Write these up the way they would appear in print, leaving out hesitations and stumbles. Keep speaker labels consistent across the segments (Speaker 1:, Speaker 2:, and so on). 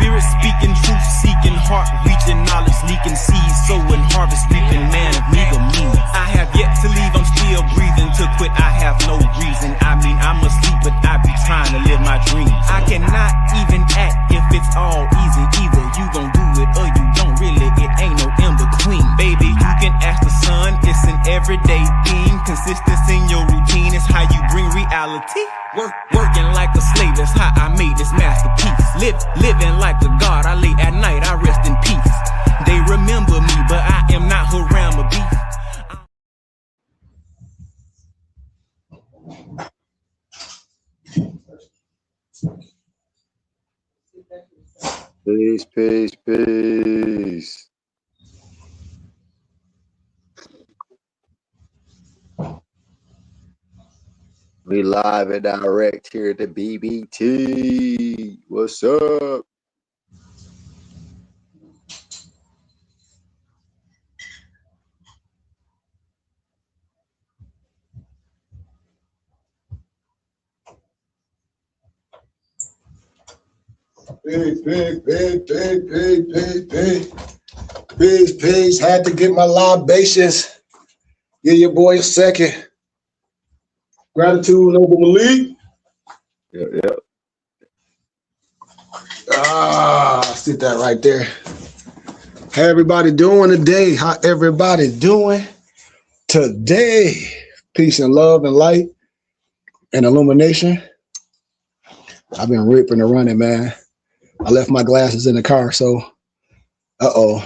Speaker 1: spirit speaking, truth seeking, heart reaching, knowledge leaking, seeds sowing, harvest reaping, man of meager means. I have yet to leave, I'm still breathing. To quit, I have no reason. I mean, I'm asleep, but I be trying to live my dreams. I cannot even act if it's all easy. Either you gon' do it or you don't. Really, it ain't no in between. Baby, you can ask the sun. It's an everyday theme. Consistency in your routine is how you bring reality. Working like a slave, that's how I made this masterpiece. Living like a god, I lay at night, I rest in peace. They remember me, but I am not Haram or beef.
Speaker 2: Peace, peace, peace. We live and direct here at the BBT. What's up?
Speaker 3: Peace. Had to get my libations. Give your boy a second. Gratitude, Noble Malik.
Speaker 2: Yep.
Speaker 3: Sit that right there. How everybody doing today? How everybody doing today? Peace and love and light and illumination. I've been ripping and running, man. I left my glasses in the car, so y'all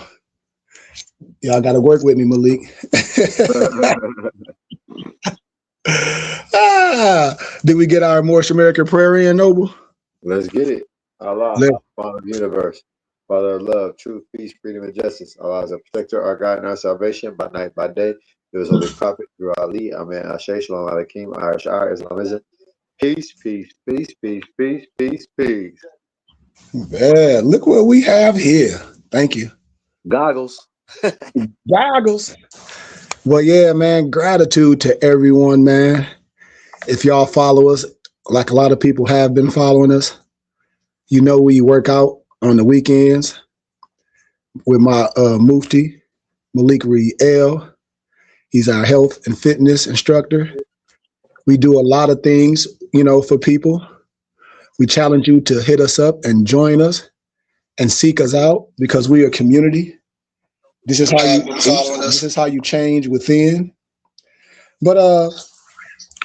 Speaker 3: got to work with me, Malik. Did we get our Moorish American prayer in, Noble?
Speaker 2: Let's get it. Allah, Father of the universe, Father of love, truth, peace, freedom, and justice. Allah is a protector, our God, and our salvation by night, by day. It was Holy Prophet through Ali, Amen, Ashe, Shalom Alaikum, Irish, Islamism. Peace, peace, peace, peace, peace, peace, peace.
Speaker 3: Man, look what we have here. Thank you.
Speaker 2: Goggles.
Speaker 3: Goggles. Well, yeah, man, gratitude to everyone, man. If y'all follow us, like a lot of people have been following us, you know we work out on the weekends with my Mufti, Malik Reed L. He's our health and fitness instructor. We do a lot of things, for people. We challenge you to hit us up and join us and seek us out because we are a community. This is how you change within. But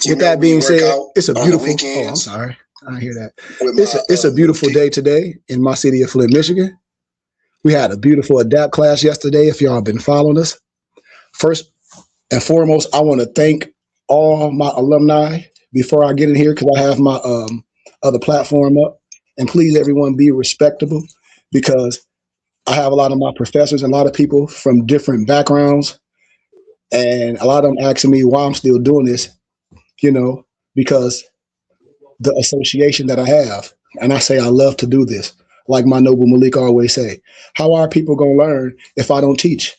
Speaker 3: with that being said, it's a beautiful. Oh, I'm sorry, I hear that. It's a beautiful day today in my city of Flint, Michigan. We had a beautiful adapt class yesterday. If y'all have been following us, first and foremost, I want to thank all my alumni before I get in here because I have my other platform up. And please, everyone, be respectable because I have a lot of my professors and a lot of people from different backgrounds. And a lot of them asking me why I'm still doing this, because the association that I have. And I say I love to do this. Like my Noble Malik always say, how are people going to learn if I don't teach?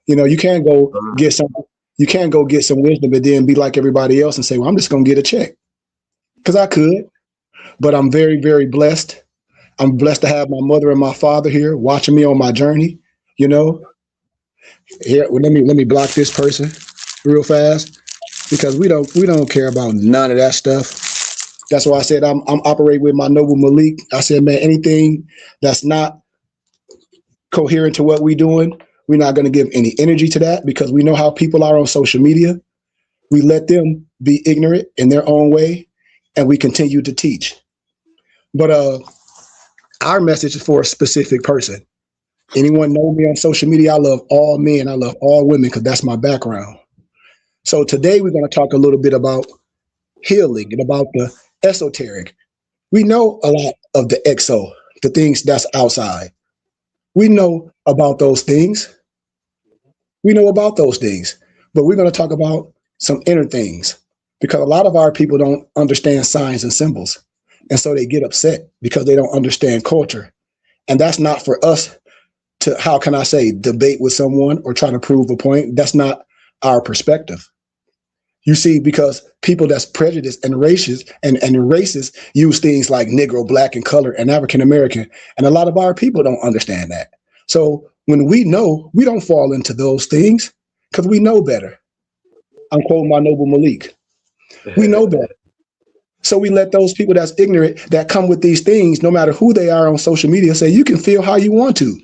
Speaker 3: You can't go get some wisdom and then be like everybody else and say, well, I'm just going to get a check. Because I could, but I'm very, very blessed. I'm blessed to have my mother and my father here watching me on my journey. Here, let me block this person real fast because we don't care about none of that stuff. That's why I said I'm operating with my Noble Malik. I said, man, anything that's not coherent to what we're doing, we're not going to give any energy to that because we know how people are on social media. We let them be ignorant in their own way, and we continue to teach. But our message is for a specific person. Anyone know me on social media? I love all men. I love all women because that's my background. So today we're going to talk a little bit about healing and about the esoteric. We know a lot of the exo, the things that's outside. We know about those things. But we're going to talk about some inner things because a lot of our people don't understand signs and symbols. And so they get upset because they don't understand culture. And that's not for us to, how can I say, debate with someone or try to prove a point. That's not our perspective. You see, because people that's prejudiced and racist and racist use things like Negro, black, and color, and African American. And a lot of our people don't understand that. So when we know, we don't fall into those things because we know better. I'm quoting my noble Malik. We know better. So we let those people that's ignorant that come with these things, no matter who they are on social media, say you can feel how you want to.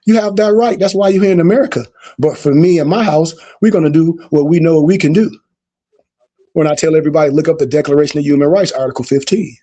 Speaker 3: You have that right. That's why you're here in America. But for me and my house, we're going to do what we know we can do. When I tell everybody, look up the Declaration of Human Rights, Article 15.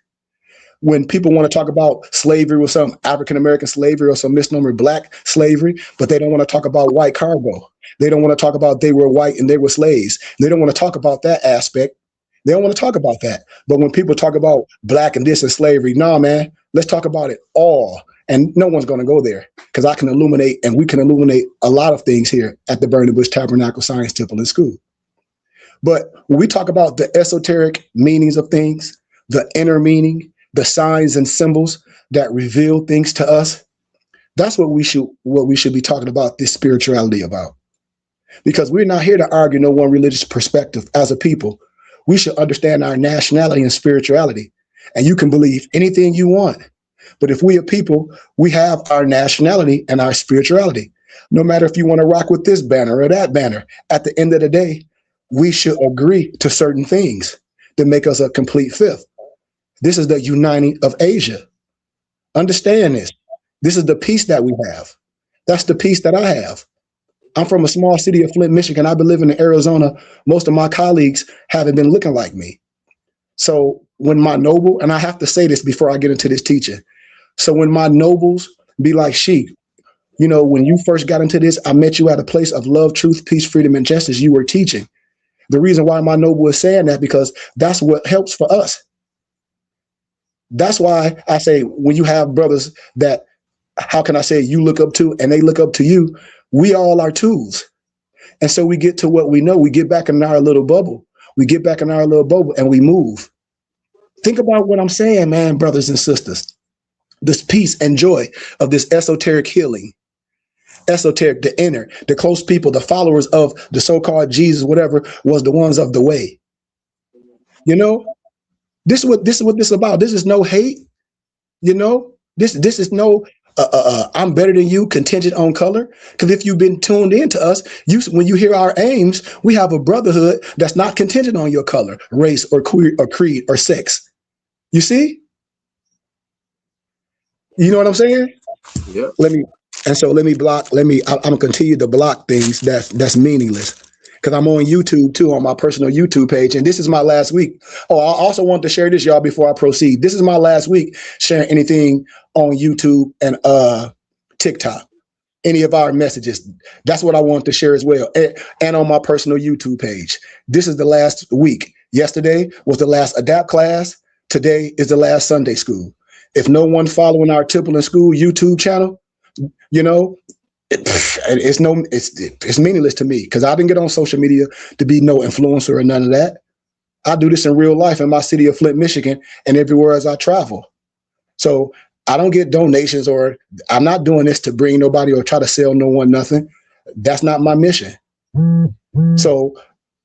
Speaker 3: When people want to talk about slavery or some African-American slavery or some misnomer black slavery, but they don't want to talk about white cargo. They don't want to talk about they were white and they were slaves. They don't want to talk about that aspect. They don't want to talk about that. But when people talk about black and this and slavery, nah, man, let's talk about it all. And no one's going to go there because I can illuminate and we can illuminate a lot of things here at the Burning Bush Tabernacle Science Temple and School. But when we talk about the esoteric meanings of things, the inner meaning, the signs and symbols that reveal things to us, that's what we should be talking about this spirituality about. Because we're not here to argue no one religious perspective as a people. We should understand our nationality and spirituality. And you can believe anything you want. But if we are people, we have our nationality and our spirituality. No matter if you want to rock with this banner or that banner, at the end of the day, we should agree to certain things that make us a complete fifth. This is the uniting of Asia. Understand this. This is the peace that we have. That's the peace that I have. I'm from a small city of Flint, Michigan. I've been living in Arizona. Most of my colleagues haven't been looking like me. So when my noble, and I have to say this before I get into this teaching. So when my nobles be like, Sheik, you know, when you first got into this, I met you at a place of love, truth, peace, freedom, and justice. You were teaching. The reason why my noble is saying that, because that's what helps for us. That's why I say when you have brothers that, how can I say, you look up to and they look up to you, we all are tools. And so we get to what we know. We get back in our little bubble. We get back in our little bubble and we move. Think about what I'm saying, man, brothers and sisters. This peace and joy of this esoteric healing. Esoteric, the inner, the close people, the followers of the so-called Jesus, whatever, was the ones of the way. You know, this is what this is about. This is no hate. You know, this is no I'm better than you contingent on color. Because if you've been tuned into us, when you hear our aims, we have a brotherhood that's not contingent on your color, race, or queer, or creed, or sex. You see? You know what I'm saying?
Speaker 2: Yeah.
Speaker 3: I'm gonna continue to block things that's meaningless. Because I'm on YouTube too, on my personal YouTube page. And this is my last week. Oh, I also want to share this, y'all, before I proceed. This is my last week sharing anything on YouTube and TikTok. Any of our messages. That's what I want to share as well. And on my personal YouTube page. This is the last week. Yesterday was the last ADAPT class. Today is the last Sunday school. If no one following our Temple and School YouTube channel, you know, it's meaningless to me, because I didn't get on social media to be no influencer or none of that. I do this in real life in my city of Flint, Michigan, and everywhere as I travel. So I don't get donations, or I'm not doing this to bring nobody or try to sell no one nothing. That's not my mission. So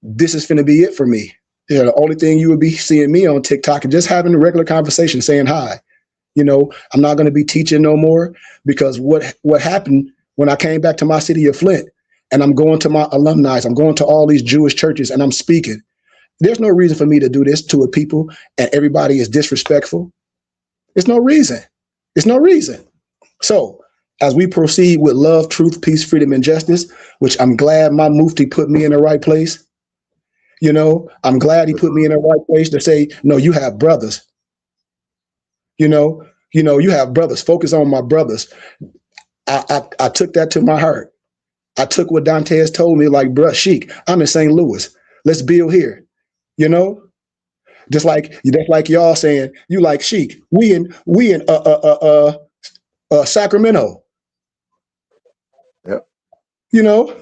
Speaker 3: this is finna be it for me. You know, the only thing you would be seeing me on TikTok and just having a regular conversation, saying hi. You know, I'm not going to be teaching no more, because what happened when I came back to my city of Flint and I'm going to my alumni, I'm going to all these Jewish churches and I'm speaking. There's no reason for me to do this to a people and everybody is disrespectful. There's no reason. It's no reason. So as we proceed with love, truth, peace, freedom, and justice, which I'm glad my Mufti put me in the right place. You know, I'm glad he put me in the right place to say, no, you have brothers. You know, you have brothers. Focus on my brothers. I took that to my heart. I took what Dante has told me, like, bruh, Sheik, I'm in St. Louis. Let's build here. You know, just like y'all saying, you like Sheik. We in Sacramento.
Speaker 2: Yep.
Speaker 3: You know,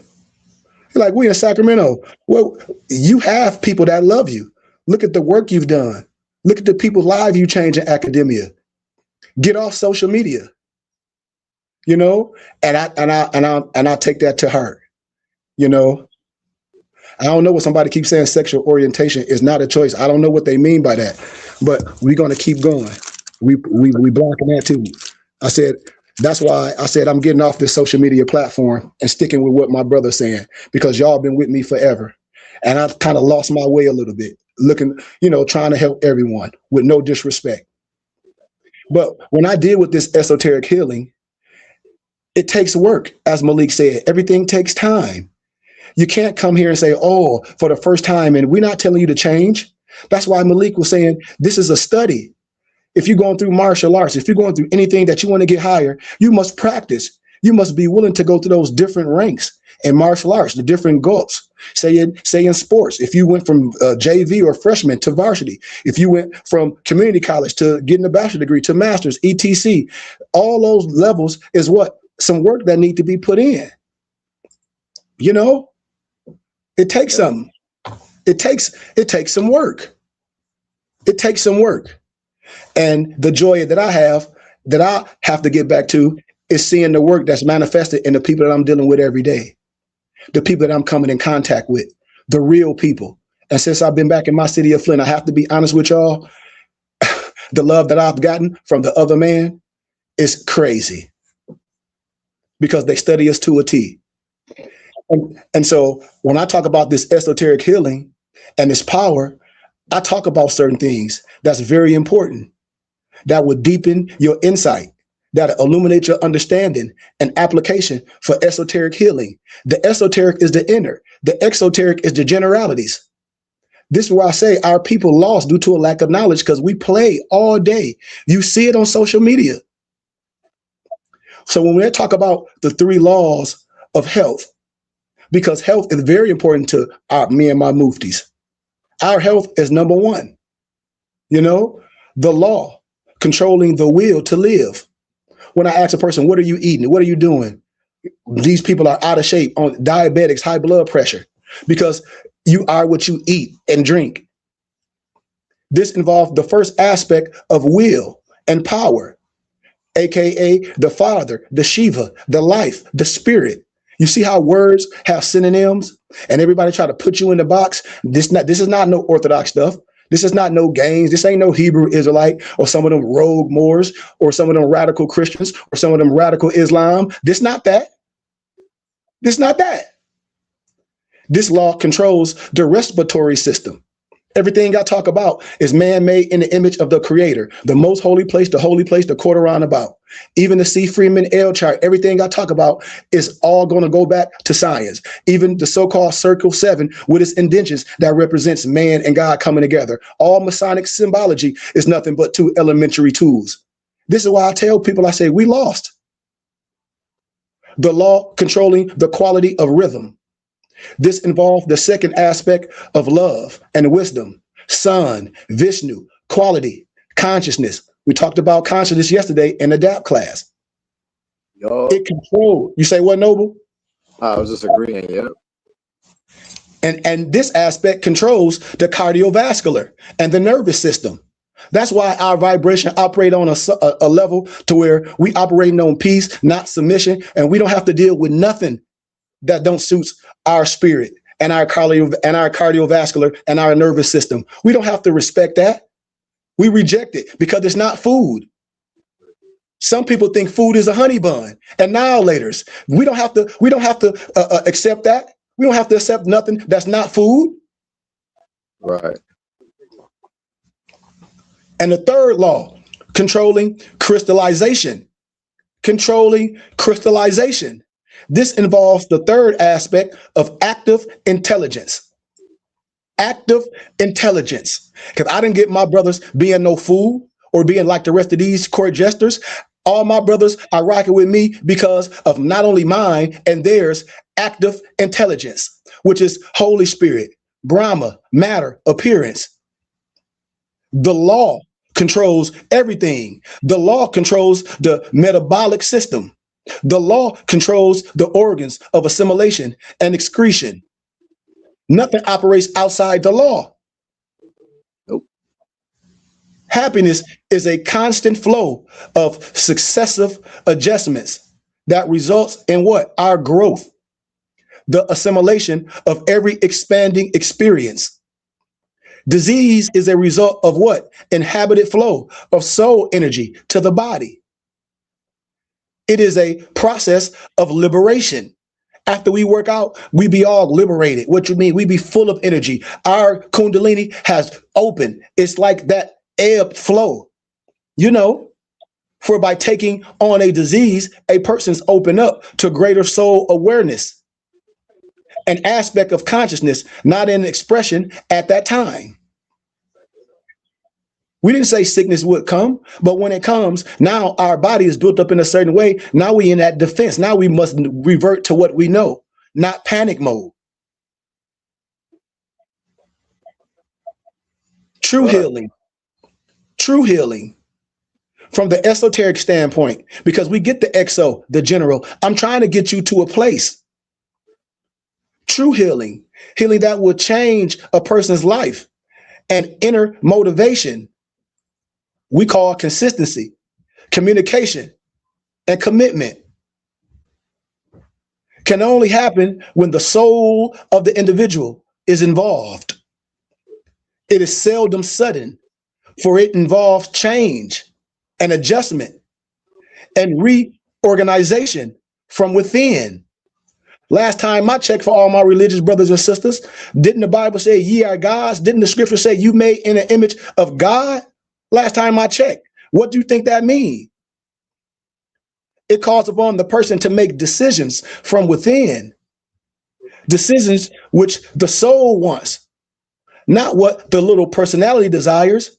Speaker 3: like, we in Sacramento. Well, you have people that love you. Look at the work you've done. Look at the people's lives you change in academia. Get off social media. You know, and I take that to heart. You know, I don't know what somebody keeps saying sexual orientation is not a choice. I don't know what they mean by that, but we're going to keep going. We blocking that too. I said, that's why I said I'm getting off this social media platform and sticking with what my brother's saying, because y'all been with me forever. And I've kind of lost my way a little bit, looking, trying to help everyone with no disrespect. But when I deal with this esoteric healing, it takes work. As Malik said, everything takes time. You can't come here and say, oh, for the first time, and we're not telling you to change. That's why Malik was saying this is a study. If you're going through martial arts, if you're going through anything that you want to get higher, you must practice. You must be willing to go through those different ranks in martial arts, the different gulps. Say in sports, if you went from JV or freshman to varsity, if you went from community college to getting a bachelor degree to master's, etc., all those levels is what? Some work that need to be put in. It takes something. It takes some work. It takes some work. And the joy that I have to get back to is seeing the work that's manifested in the people that I'm dealing with every day, the people that I'm coming in contact with, the real people. And since I've been back in my city of Flint, I have to be honest with y'all, the love that I've gotten from the other man is crazy, because they study us to a T. And so when I talk about this esoteric healing and this power, I talk about certain things that's very important, that would deepen your insight, that illuminate your understanding and application for esoteric healing. The esoteric is the inner. The exoteric is the generalities. This is why I say our people lost due to a lack of knowledge, because we play all day. You see it on social media. So when we talk about the 3 laws of health, because health is very important to me and my muftis. Our health is number 1. The law controlling the will to live. When I ask a person, what are you eating? What are you doing? These people are out of shape, on diabetics, high blood pressure, because you are what you eat and drink. This involves the first aspect of will and power, AKA the Father, the Shiva, the life, the spirit. You see how words have synonyms and everybody try to put you in the box? This is not no Orthodox stuff. This is not no games. This ain't no Hebrew Israelite or some of them rogue Moors or some of them radical Christians or some of them radical Islam. This not that. This not that. This law controls the respiratory system. Everything I talk about is man-made in the image of the Creator, the most holy place, the quarter roundabout. Even the C. Freeman L chart, everything I talk about is all going to go back to science. Even the so-called Circle 7 with its indentions that represents man and God coming together. All Masonic symbology is nothing but 2 elementary tools. This is why I tell people, I say, we lost. The law controlling the quality of rhythm. This involved the second aspect of love and wisdom, Sun, Vishnu, quality, consciousness. We talked about consciousness yesterday in the DAP class. It controlled. You say what, Noble?
Speaker 2: I was just agreeing, yeah.
Speaker 3: And this aspect controls the cardiovascular and the nervous system. That's why our vibration operate on a level to where we operating on peace, not submission, and we don't have to deal with nothing that don't suit our spirit and our cardiovascular and our nervous system. We don't have to respect that. We reject it because it's not food. Some people think food is a honey bun, annihilators. We don't have to accept that. We don't have to accept nothing that's not food.
Speaker 2: Right.
Speaker 3: And the third law, controlling crystallization. Controlling crystallization. This involves the third aspect of active intelligence. Active intelligence. Because I didn't get my brothers being no fool or being like the rest of these court jesters. All my brothers are rocking with me because of not only mine and theirs active intelligence, which is Holy Spirit, Brahma, matter, appearance. The law controls everything. The law controls the metabolic system. The law controls the organs of assimilation and excretion. Nothing operates outside the law.
Speaker 2: Nope.
Speaker 3: Happiness is a constant flow of successive adjustments that results in what? Our growth. the assimilation of every expanding experience. Disease is a result of what? Inhabited flow of soul energy to the body. It is a process of liberation. After we work out, we be all liberated. What you mean? We be full of energy. Our Kundalini has opened. It's like that ebb flow, you know, for by taking on a disease, a person's open up to greater soul awareness, an aspect of consciousness, not an expression at that time. We didn't say sickness would come, but when it comes, now our body is built up in a certain way. Now we in that defense. Now we must revert to what we know, not panic mode. True healing from the esoteric standpoint, because we get the exo, the general. I'm trying to get you to a place. True healing that will change a person's life, and inner motivation we call consistency, communication, and commitment can only happen when the soul of the individual is involved. It is seldom sudden, for it involves change and adjustment and reorganization from within. Last time I checked for all my religious brothers and sisters, didn't the Bible say ye are gods? Didn't the scripture say you made in an image of God? Last time I checked. What do you think that means? It calls upon the person to make decisions from within, decisions which the soul wants, not what the little personality desires.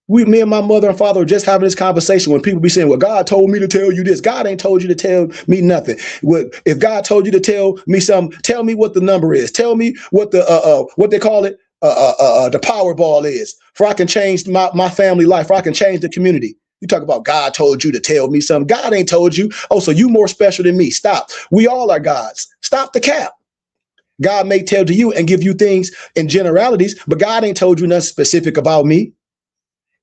Speaker 3: Me and my mother and father were just having this conversation when people be saying, well, God told me to tell you this. God ain't told you to tell me nothing. If God told you to tell me something, tell me what the number is. Tell me what the what they call it, the Powerball is, for I can change my family life, for I can change the community. You talk about God told you to tell me something. God ain't told you. Oh, so you more special than me. Stop. We all are gods. Stop the cap. God may tell to you and give you things in generalities, but God ain't told you nothing specific about me.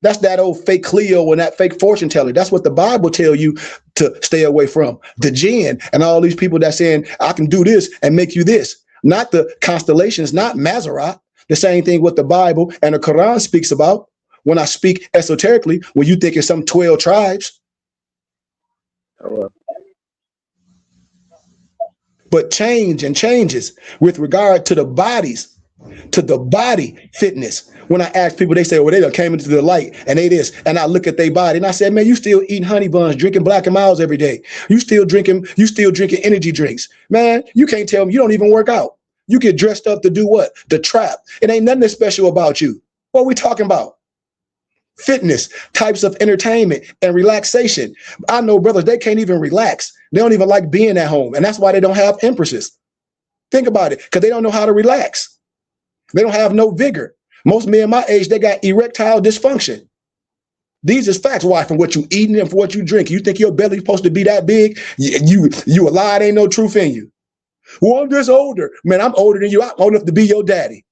Speaker 3: That's that old fake Cleo and that fake fortune teller. That's what the Bible tell you to stay away from. The jinn and all these people that saying, I can do this and make you this. Not the constellations, not Mazarah. The same thing what the Bible and the Quran speaks about. When I speak esoterically, when you think it's some 12 tribes. But change and changes with regard to the bodies, to the body fitness. When I ask people, they say, well, they done came into the light and they this, and I look at their body and I said, man, you still eating honey buns, drinking Black and Milds every day. You still drinking energy drinks. Man, you can't tell me you don't even work out. You get dressed up to do what? The trap. It ain't nothing special about you. What are we talking about? Fitness, types of entertainment and relaxation. I know brothers, they can't even relax. They don't even like being at home. And that's why they don't have empresses. Think about it, because they don't know how to relax. They don't have no vigor. Most men my age, they got erectile dysfunction. These is facts. Why? From what you eating and from what you drink. You think your belly's supposed to be that big? You a lie, ain't no truth in you. Well, I'm just older. Man, I'm older than you. I'm old enough to be your daddy.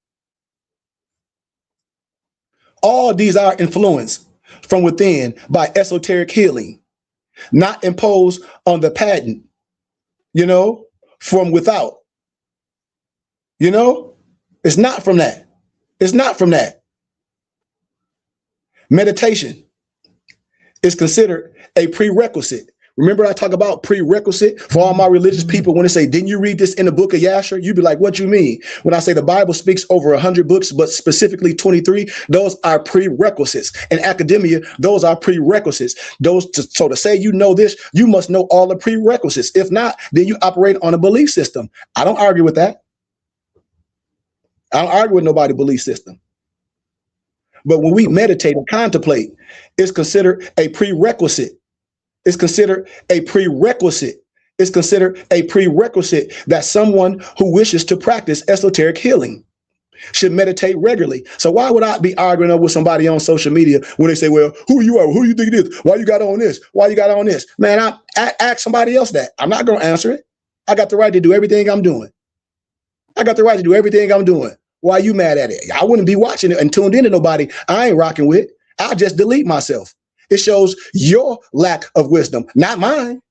Speaker 3: All these are influenced from within by esoteric healing, not imposed on the patent, you know, from without. You know, it's not from that. It's not from that. Meditation is considered a prerequisite. Remember I talk about prerequisite for all my religious people when they say, didn't you read this in the book of Yasher? You'd be like, what you mean? When I say the Bible speaks over 100 books, but specifically 23, those are prerequisites. In academia, those are prerequisites. So to say you know this, you must know all the prerequisites. If not, then you operate on a belief system. I don't argue with that. I don't argue with nobody's belief system. But when we meditate and contemplate, it's considered a prerequisite. It's considered a prerequisite. It's considered a prerequisite that someone who wishes to practice esoteric healing should meditate regularly. So why would I be arguing with somebody on social media when they say, well, who you are? Who you think it is? Why you got on this? Why you got on this? Man, I ask somebody else that. I'm not going to answer it. I got the right to do everything I'm doing. I got the right to do everything I'm doing. Why are you mad at it? I wouldn't be watching it and tuned into nobody I ain't rocking with. I'll just delete myself. It shows your lack of wisdom, not mine.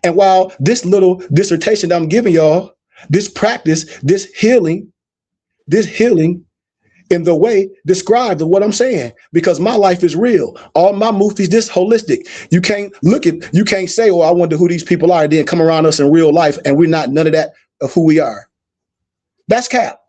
Speaker 3: And while this little dissertation that I'm giving y'all, this practice, this healing in the way described of what I'm saying, because my life is real. All my movies, this holistic. You can't say, oh, I wonder who these people are, and then come around us in real life and we're not none of that of who we are. That's cap.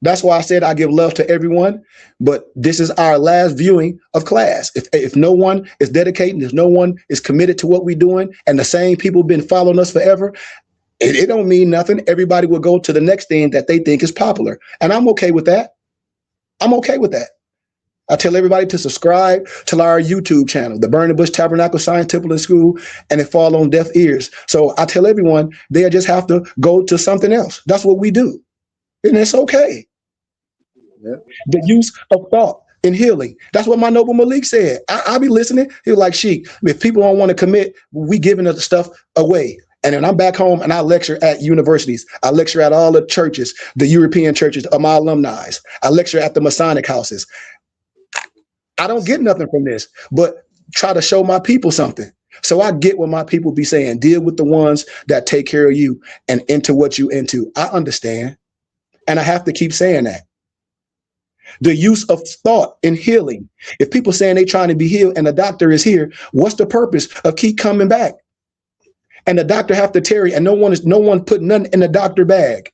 Speaker 3: That's why I said I give love to everyone, but this is our last viewing of class. If no one is dedicating, if no one is committed to what we're doing, and the same people been following us forever, it don't mean nothing. Everybody will go to the next thing that they think is popular. And I'm okay with that. I'm okay with that. I tell everybody to subscribe to our YouTube channel, the Burning Bush Tabernacle Science Temple and School, and it fall on deaf ears. So I tell everyone they just have to go to something else. That's what we do. And it's okay. Yep. The use of thought in healing. That's what my Noble Malik said. I be listening. He was like, Sheik, if people don't want to commit, we giving the stuff away. And then I'm back home and I lecture at universities. I lecture at all the churches, the European churches of my alumni. I lecture at the Masonic houses. I don't get nothing from this, but try to show my people something. So I get what my people be saying. Deal with the ones that take care of you and into what you into. I understand. And I have to keep saying that. The use of thought in healing. If people saying they trying to be healed and the doctor is here, what's the purpose of keep coming back? And the doctor have to tarry, and no one put nothing in the doctor bag,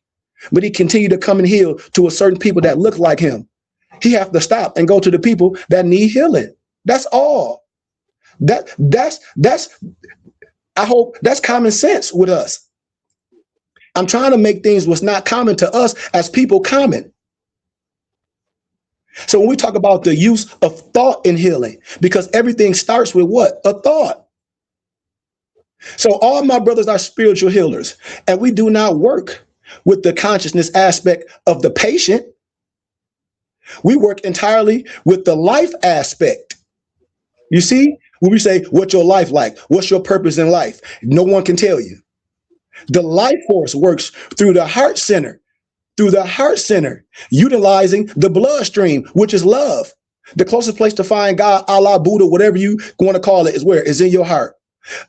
Speaker 3: but he continued to come and heal to a certain people that look like him. He have to stop and go to the people that need healing. That's all. That's I hope that's common sense with us. I'm trying to make things what's not common to us as people common. So when we talk about the use of thought in healing, because everything starts with what? A thought. So all my brothers are spiritual healers, and we do not work with the consciousness aspect of the patient. We work entirely with the life aspect. You see, when we say, what's your life like? What's your purpose in life? No one can tell you. The life force works through the heart center, utilizing the bloodstream, which is love. The closest place to find God, Allah, Buddha, whatever you want to call it, is where? It's in your heart.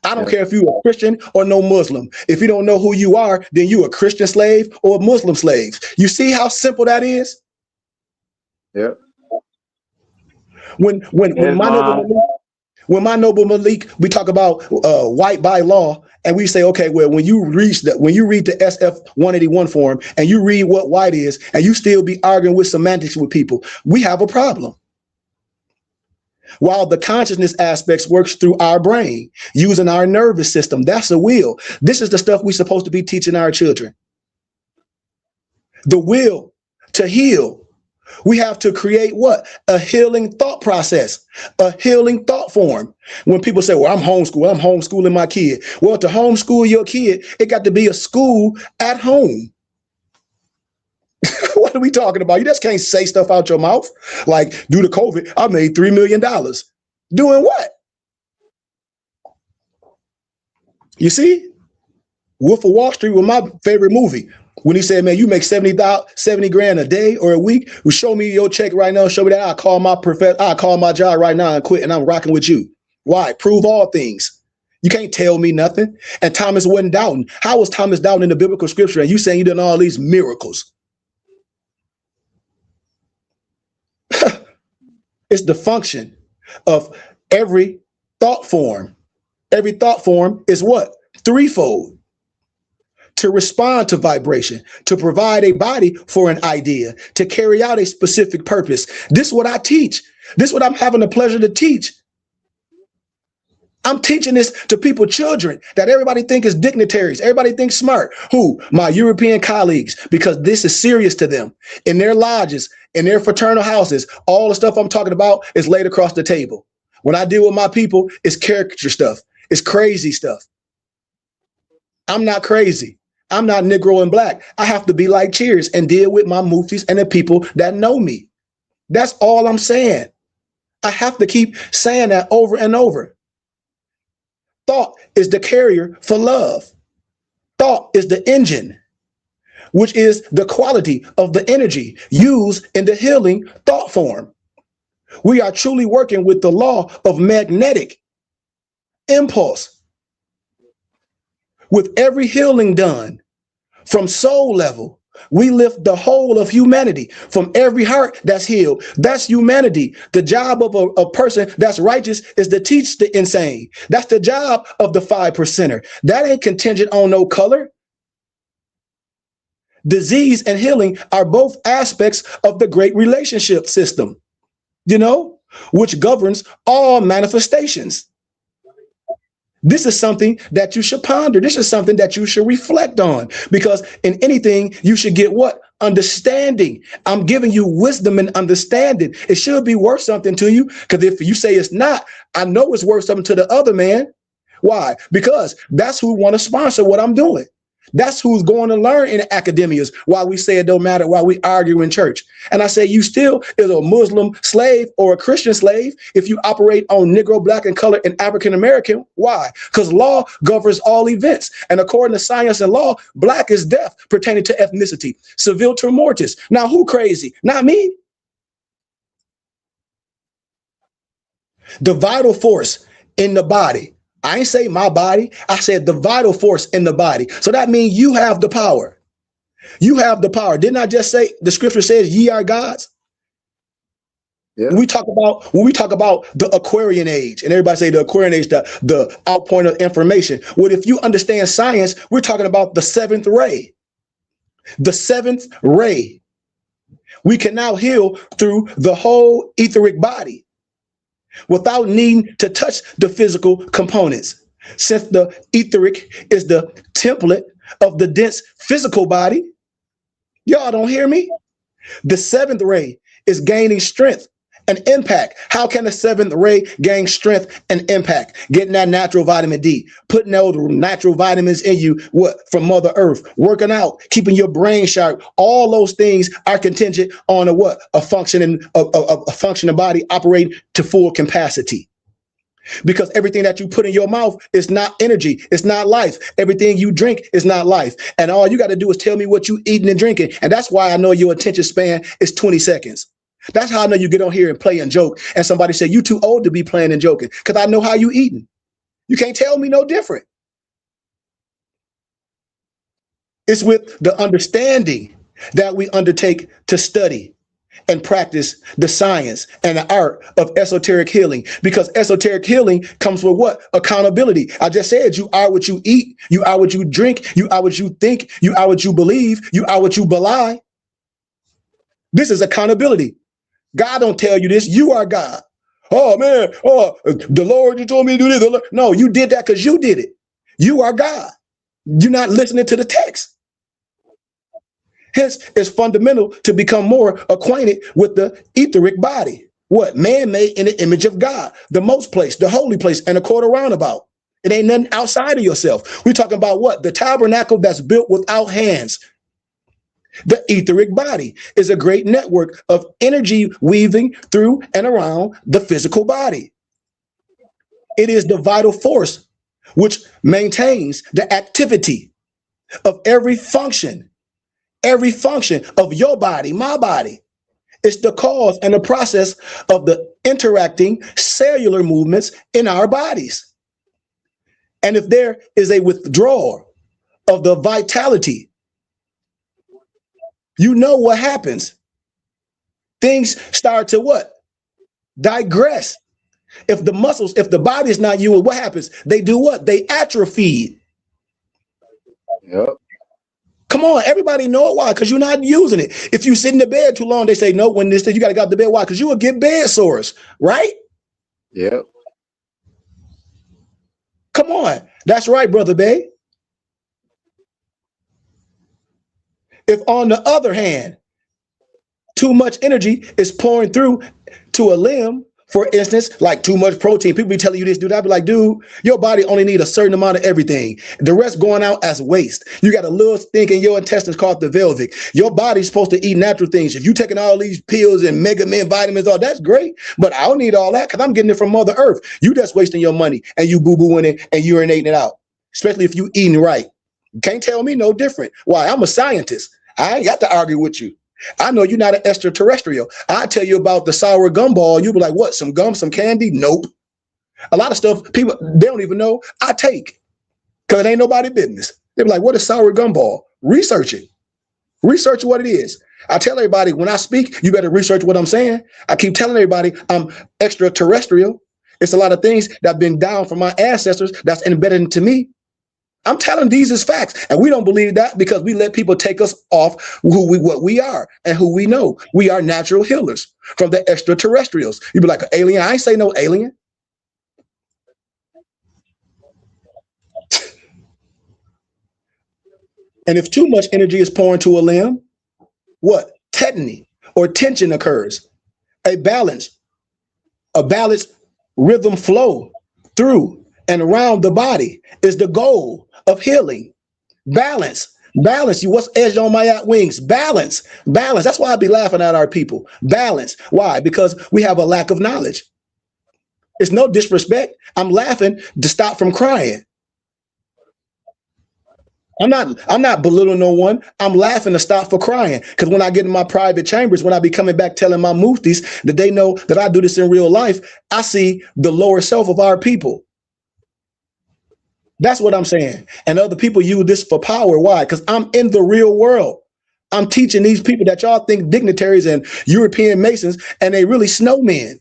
Speaker 3: I don't care if you're a Christian or no Muslim. If you don't know who you are, then you a Christian slave or a Muslim slave. You see how simple that is?
Speaker 2: Yeah.
Speaker 3: When my Noble Malik, we talk about white by law, and we say, okay, well, when you read the SF 181 form and you read what white is, and you still be arguing with semantics with people, we have a problem. While the consciousness aspects works through our brain, using our nervous system. That's the will. This is the stuff we're supposed to be teaching our children. The will to heal. We have to create what? A healing thought process, a healing thought form. When people say, well, I'm homeschooling my kid. Well, to homeschool your kid, it got to be a school at home. What are we talking about? You just can't say stuff out your mouth. Like, due to COVID, I made $3 million. Doing what? You see? Wolf of Wall Street was my favorite movie. When he said, man, you make 70 grand a day or a week, well, show me your check right now. Show me that. I'll call my job right now and quit, and I'm rocking with you. Why? Prove all things. You can't tell me nothing. And Thomas wasn't doubting. How was Thomas doubting in the biblical scripture? And you saying you done all these miracles? It's the function of every thought form. Every thought form is what? Threefold. To respond to vibration, to provide a body for an idea, to carry out a specific purpose. This is what I teach. This is what I'm having the pleasure to teach. I'm teaching this to people, children, that everybody think is dignitaries. Everybody thinks smart. Who? My European colleagues, because this is serious to them. In their lodges, in their fraternal houses, all the stuff I'm talking about is laid across the table. When I deal with my people, it's caricature stuff. It's crazy stuff. I'm not crazy. I'm not Negro and black. I have to be like Cheers and deal with my muftis and the people that know me. That's all I'm saying. I have to keep saying that over and over. Thought is the carrier for love. Thought is the engine, which is the quality of the energy used in the healing thought form. We are truly working with the law of magnetic impulse. with every healing done from soul level, we lift the whole of humanity from every heart that's healed. That's humanity. The job of a person that's righteous is to teach the insane. That's the job of the 5%er. That ain't contingent on no color. Disease and healing are both aspects of the great relationship system, you know, which governs all manifestations. This is something that you should ponder. This is something that you should reflect on, because in anything you should get what? Understanding. I'm giving you wisdom and understanding. It should be worth something to you, because if you say it's not, I know it's worth something to the other man. Why? Because that's who want to sponsor what I'm doing. That's who's going to learn in academias, why we say it don't matter, why we argue in church. And I say you still is a Muslim slave or a Christian slave if you operate on Negro, Black, and color and African American. Why? Because law governs all events. And according to science and law, Black is death pertaining to ethnicity, civil ter mortis. Now, who crazy? Not me. The vital force in the body. I ain't say my body. I said the vital force in the body. So that means you have the power. You have the power. Didn't I just say the scripture says ye are gods? Yeah. When we talk about the Aquarian age, and everybody say the Aquarian age, the outpoint of information. Well, if you understand science, we're talking about the seventh ray. The seventh ray. We can now heal through the whole etheric body without needing to touch the physical components. Since the etheric is the template of the dense physical body, y'all don't hear me? The seventh ray is gaining strength and impact. How can the seventh ray gain strength and impact? Getting that natural vitamin D, putting those natural vitamins in you, from Mother Earth, working out, keeping your brain sharp. All those things are contingent on a functioning body operating to full capacity. Because everything that you put in your mouth is not energy. It's not life. Everything you drink is not life. And all you got to do is tell me what you eating and drinking. And that's why I know your attention span is 20 seconds. That's how I know you get on here and play and joke. And somebody say, you too old to be playing and joking, because I know how you eating. You can't tell me no different. It's with the understanding that we undertake to study and practice the science and the art of esoteric healing, because esoteric healing comes with what? Accountability. I just said you are what you eat. You are what you drink. You are what you think. You are what you believe. You are what you belie. This is accountability. God don't tell you this. You are God. Oh, man. Oh, the Lord, you told me to do this. No, you did that because you did it. You are God. You're not listening to the text. Hence, it's fundamental to become more acquainted with the etheric body. What? Man-made in the image of God. The most place, the holy place, and a quarter roundabout. It ain't nothing outside of yourself. We're talking about what? The tabernacle that's built without hands. The etheric body is a great network of energy weaving through and around the physical body. It is the vital force which maintains the activity of every function of your body, my body. It's the cause and the process of the interacting cellular movements in our bodies. And if there is a withdrawal of the vitality, you know what happens. Things start to what? Digress. If the muscles, if the body is not you, what happens? They do what? They atrophy.
Speaker 2: Yep.
Speaker 3: Come on, everybody know it. Why? Because you're not using it. If you sit in the bed too long, they say, no, when this, you got to get out the bed. Why? Because you will get bed sores, right?
Speaker 2: Yep.
Speaker 3: Come on. That's right, Brother Bay. If on the other hand, too much energy is pouring through to a limb, for instance, like too much protein, people be telling you this, dude. I'd be like, dude, your body only need a certain amount of everything. The rest going out as waste. You got a little thing in your intestines called the velvic. Your body's supposed to eat natural things. If you taking all these pills and mega men vitamins, all that's great, but I don't need all that because I'm getting it from Mother Earth. You just wasting your money and you boo-booing it and urinating it out, especially if you eating right. You can't tell me no different. Why? I'm a scientist. I ain't got to argue with you. I know you're not an extraterrestrial. I tell you about the sour gumball. You'll be like, what? Some gum, some candy? Nope. A lot of stuff people, they don't even know I take. because it ain't nobody business. They be like, what is sour gumball? Research it. Research what it is. I tell everybody when I speak, you better research what I'm saying. I keep telling everybody I'm extraterrestrial. It's a lot of things that have been down from my ancestors that's embedded into me. I'm telling these as facts, and we don't believe that because we let people take us off what we are and who we know. We are natural healers from the extraterrestrials. You be like an alien. I ain't say no alien. And if too much energy is poured into a limb, what? Tetany or tension occurs. A balanced rhythm flow through and around the body is the goal of healing. Balance. You, what's edged on my wings? Balance. That's why I be laughing at our people. Balance. Why? Because we have a lack of knowledge. It's no disrespect. I'm laughing to stop from crying. I'm not belittling no one. I'm laughing to stop for crying. Because when I get in my private chambers, when I be coming back telling my muftis that they know that I do this in real life, I see the lower self of our people. That's what I'm saying. And other people use this for power. Why? Because I'm in the real world. I'm teaching these people that y'all think dignitaries and European Masons, and they really snowmen.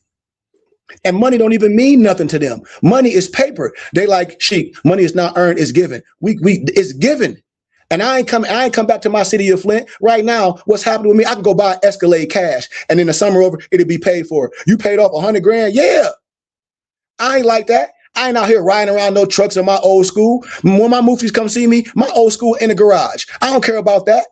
Speaker 3: And money don't even mean nothing to them. Money is paper. They like, sheep, money is not earned, it's given. It's given. And I ain't come back to my city of Flint. Right now, what's happening with me, I can go buy Escalade cash, and in the summer over, it'll be paid for. You paid off 100 grand? Yeah. I ain't like that. I ain't out here riding around no trucks in my old school. When my muftis come see me, my old school in the garage. I don't care about that.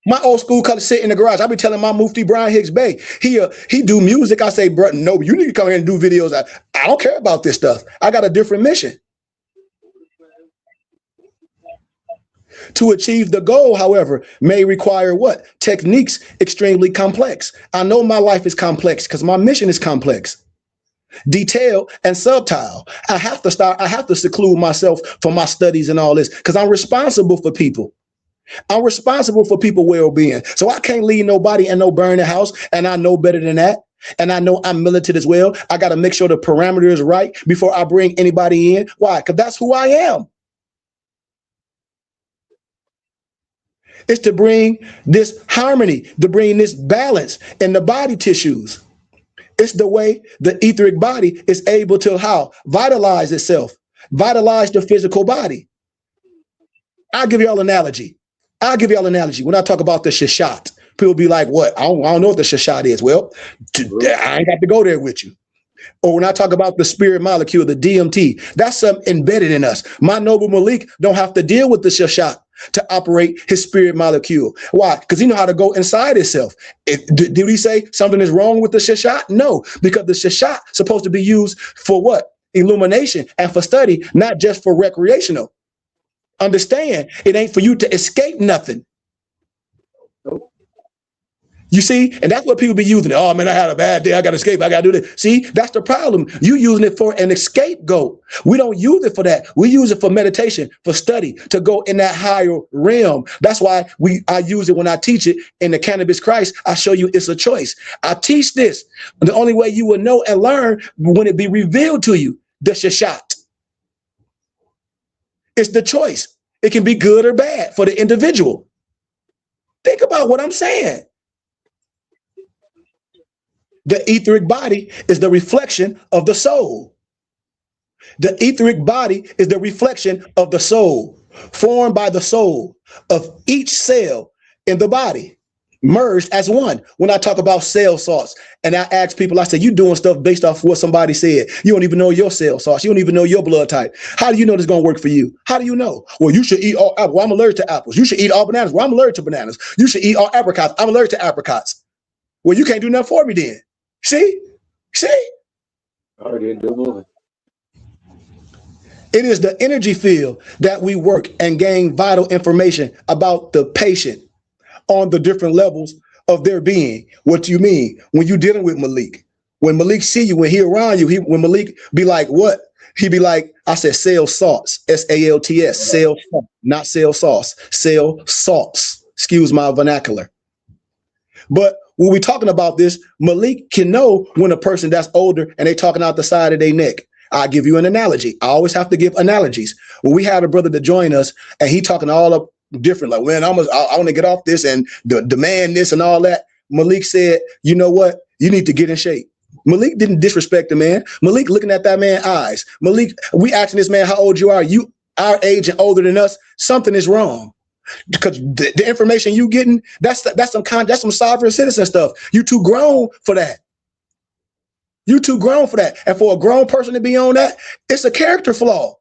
Speaker 3: My old school color sit in the garage. I be telling my mufti Brian Hicks Bay, he do music. I say, bro, no, you need to come here and do videos. I don't care about this stuff. I got a different mission. To achieve the goal, however, may require what? Techniques extremely complex. I know my life is complex because my mission is complex, detailed and subtle. I have to seclude myself from my studies and all this because I'm responsible for people. I'm responsible for people's well-being. So I can't leave nobody in no burning house, and I know better than that. And I know I'm militant as well. I got to make sure the parameter is right before I bring anybody in. Why? Because that's who I am. It's to bring this harmony, to bring this balance in the body tissues. It's the way the etheric body is able to how? Vitalize itself, vitalize the physical body. I'll give y'all an analogy. When I talk about the shashat, people be like, what? I don't know what the shashat is. Well, I ain't got to go there with you. Or when I talk about the spirit molecule, the DMT, that's something embedded in us. My noble Malik don't have to deal with the shashat to operate his spirit molecule. Why? Because he know how to go inside himself. Did he say something is wrong with the shashat? No, because the shashat is supposed to be used for what? Illumination and for study, not just for recreational. Understand, it ain't for you to escape nothing. You see, and that's what people be using. Oh man, I had a bad day. I got to escape. I got to do this. See, that's the problem. You using it for an scapegoat. We don't use it for that. We use it for meditation, for study, to go in that higher realm. That's why I use it when I teach it in the Cannabis Christ. I show you it's a choice. I teach this. The only way you will know and learn when it be revealed to you, the shashat. It's the choice. It can be good or bad for the individual. Think about what I'm saying. The etheric body is the reflection of the soul. The etheric body is the reflection of the soul, formed by the soul of each cell in the body, merged as one. When I talk about cell salts, and I ask people, I say, you doing stuff based off what somebody said. You don't even know your cell salts. You don't even know your blood type. How do you know this is going to work for you? How do you know? Well, you should eat all apples. Well, I'm allergic to apples. You should eat all bananas. Well, I'm allergic to bananas. You should eat all apricots. I'm allergic to apricots. Well, you can't do nothing for me then. See?
Speaker 2: Already do moving.
Speaker 3: It is the energy field that we work and gain vital information about the patient on the different levels of their being. What do you mean? When you're dealing with Malik, when Malik see you, when he around you, when Malik be like, what? He be like, I said, cell salts, S-A-L-T-S, cell salt, not cell sauce, cell salts. Excuse my vernacular. But when we're talking about this, Malik can know when a person that's older and they talking out the side of their neck. I'll give you an analogy. I always have to give analogies. When we had a brother to join us and he talking all up different, like, man, I want to get off this and demand this and all that. Malik said, you know what? You need to get in shape. Malik didn't disrespect the man. Malik looking at that man's eyes. Malik, we asking this man, how old you are? You our age and older than us. Something is wrong. Because the information you getting, that's some sovereign citizen stuff. You too grown for that. You too grown for that. And for a grown person to be on that, it's a character flaw.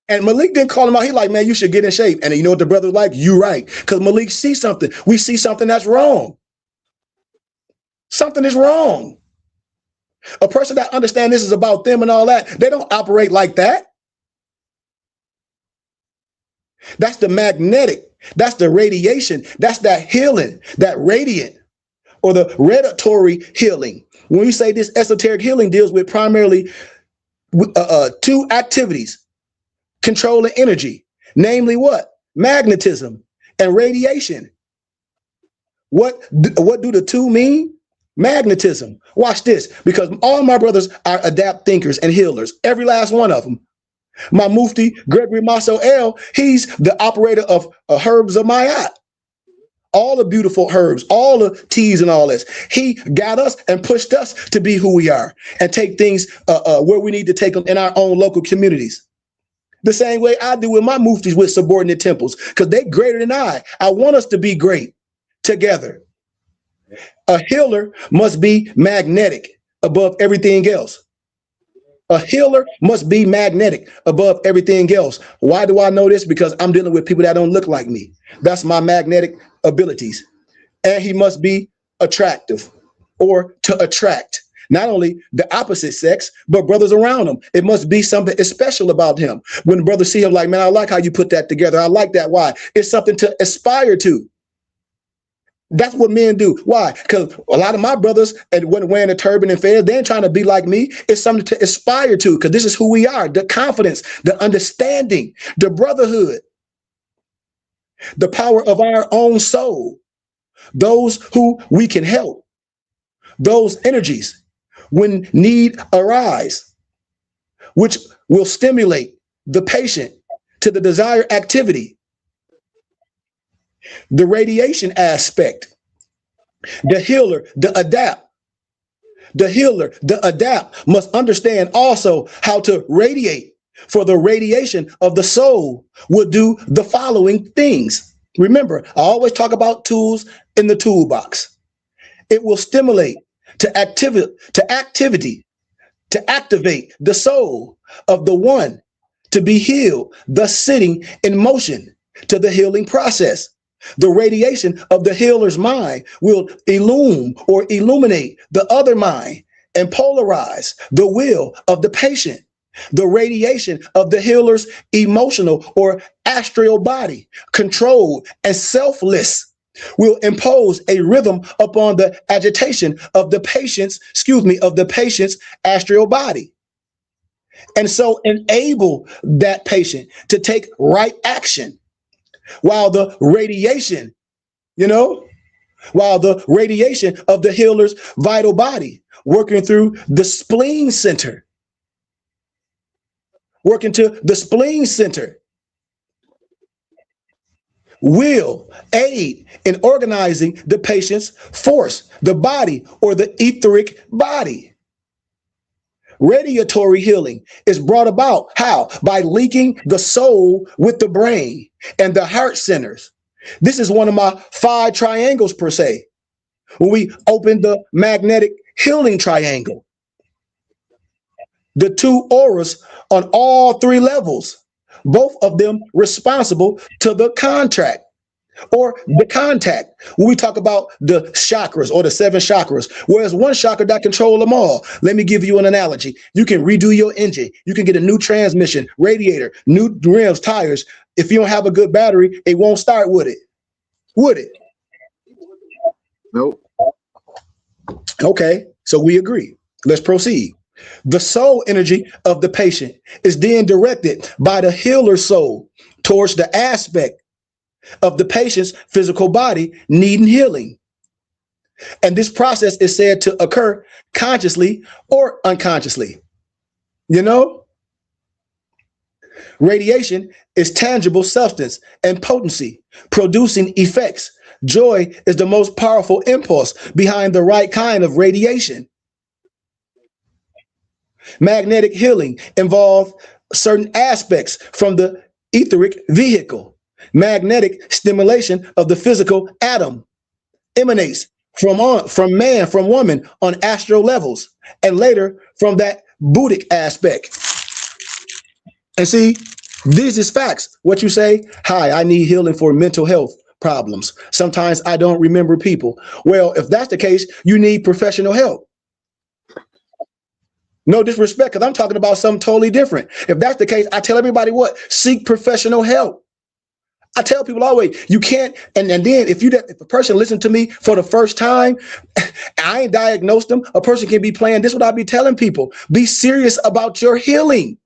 Speaker 3: And Malik didn't call him out. He like, man, you should get in shape. And you know what the brother was like? You right. Because Malik sees something. We see something that's wrong. Something is wrong. A person that understands this is about them and all that, they don't operate like that. That's the magnetic. That's the radiation. That's that healing, that radiant or the redatory healing. When we say this esoteric healing deals with primarily two activities, controlling energy, namely what? Magnetism and radiation. What do the two mean? Magnetism. Watch this, because all my brothers are adapt thinkers and healers, every last one of them. My Mufti, Gregory Maso El, he's the operator of herbs of Mayat. All the beautiful herbs, all the teas and all this. He got us and pushed us to be who we are and take things where we need to take them in our own local communities. The same way I do with my Muftis with subordinate temples, because they're greater than I. I want us to be great together. A healer must be magnetic above everything else. A healer must be magnetic above everything else. Why do I know this? Because I'm dealing with people that don't look like me. That's my magnetic abilities. And he must be attractive or to attract not only the opposite sex, but brothers around him. It must be something special about him. When brothers see him like, man, I like how you put that together. I like that. Why? It's something to aspire to. That's what men do. Why? Because a lot of my brothers, and when wearing a turban and fez, they ain't trying to be like me. It's something to aspire to, because this is who we are. The confidence, the understanding, the brotherhood, the power of our own soul, those who we can help, those energies when need arise, which will stimulate the patient to the desired activity. The radiation aspect, the healer, the adapt. The healer, the adapt must understand also how to radiate, for the radiation of the soul will do the following things. Remember, I always talk about tools in the toolbox. It will stimulate to activate the soul of the one to be healed, thus sitting in motion to the healing process. The radiation of the healer's mind will illuminate the other mind and polarize the will of the patient. The radiation of the healer's emotional or astral body, controlled and selfless, will impose a rhythm upon the agitation of the patient's astral body. And so enable that patient to take right action. While the radiation, while the radiation of the healer's vital body working through the spleen center, will aid in organizing the patient's force, the body, or the etheric body. Radiatory healing is brought about how? By linking the soul with the brain and the heart centers. This is one of my 5 triangles per se. When we open the magnetic healing triangle, the 2 auras on all 3 levels, both of them responsible to the contract or the contact. When we talk about the chakras or the 7 chakras, whereas one chakra that control them all. Let me give you an analogy. You can redo your engine. You can get a new transmission, radiator, new rims, tires. If you don't have a good battery, it won't start, would it? Would it?
Speaker 2: Nope.
Speaker 3: Okay, so we agree. Let's proceed. The soul energy of the patient is then directed by the healer soul towards the aspect of the patient's physical body needing healing. And this process is said to occur consciously or unconsciously. You know, radiation is tangible substance and potency, producing effects. Joy is the most powerful impulse behind the right kind of radiation. Magnetic healing involves certain aspects from the etheric vehicle. Magnetic stimulation of the physical atom emanates from man, from woman on astral levels, and later from that Buddhic aspect. And see, this is facts. What you say, hi, I need healing for mental health problems. Sometimes I don't remember people. Well, if that's the case, you need professional help. No disrespect, because I'm talking about something totally different. If that's the case, I tell everybody what? Seek professional help. I tell people always, you can't, and then if a person listens to me for the first time, I ain't diagnosed them. A person can be playing. This is what I be telling people. Be serious about your healing.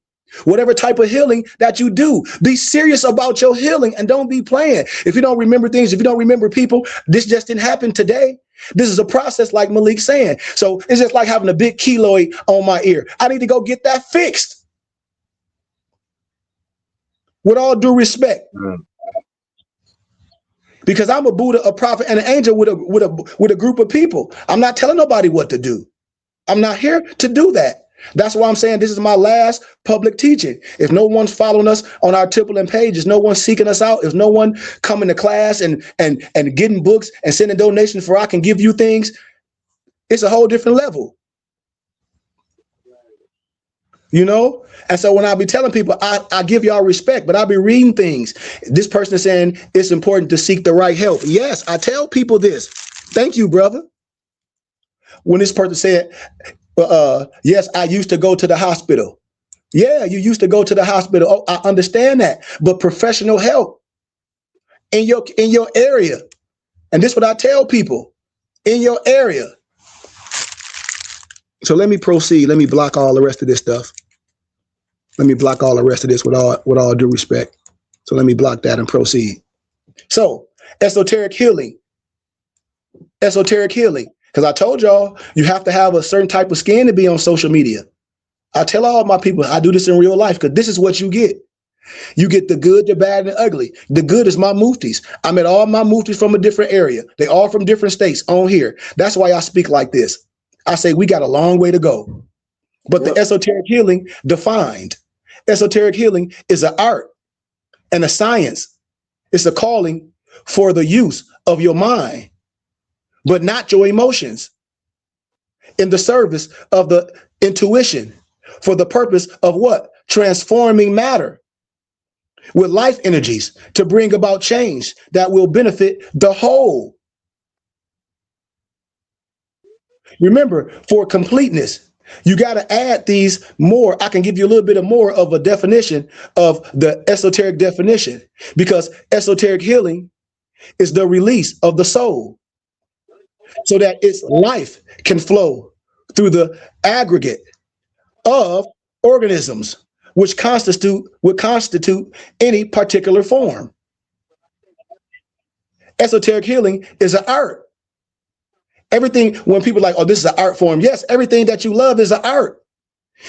Speaker 3: Whatever type of healing that you do, be serious about your healing and don't be playing. If you don't remember things, if you don't remember people, this just didn't happen today. This is a process, like Malik's saying. So it's just like having a big keloid on my ear. I need to go get that fixed. With all due respect. Because I'm a Buddha, a prophet, and an angel with a group of people. I'm not telling nobody what to do. I'm not here to do that. That's why I'm saying this is my last public teaching. If no one's following us on our Timberland page, if no one's seeking us out, if no one coming to class and getting books and sending donations for I can give you things, it's a whole different level. You know? And so when I be telling people, I give y'all respect, but I'll be reading things. This person is saying it's important to seek the right help. Yes, I tell people this. Thank you, brother. When this person said, yes, I used to go to the hospital. Yeah, you used to go to the hospital. Oh, I understand that. But professional help in your area. And this is what I tell people, in your area. So let me proceed. Let me block all the rest of this stuff. Let me block all the rest of this with all due respect. So let me block that and proceed. So esoteric healing. Esoteric healing. Because I told y'all, you have to have a certain type of skin to be on social media. I tell all my people, I do this in real life because this is what you get. You get the good, the bad, and the ugly. The good is my muftis. I met all my muftis from a different area. They all from different states on here. That's why I speak like this. I say we got a long way to go. But the esoteric healing defined. Esoteric healing is an art and a science. It's a calling for the use of your mind, but not your emotions, in the service of the intuition, for the purpose of what? Transforming matter with life energies to bring about change that will benefit the whole. Remember, for completeness, you got to add these more. I can give you a little bit of more of a definition of the esoteric definition, because esoteric healing is the release of the soul so that its life can flow through the aggregate of organisms which would constitute any particular form. Esoteric healing is an art. Everything, when people are like, oh, this is an art form. Yes, everything that you love is an art.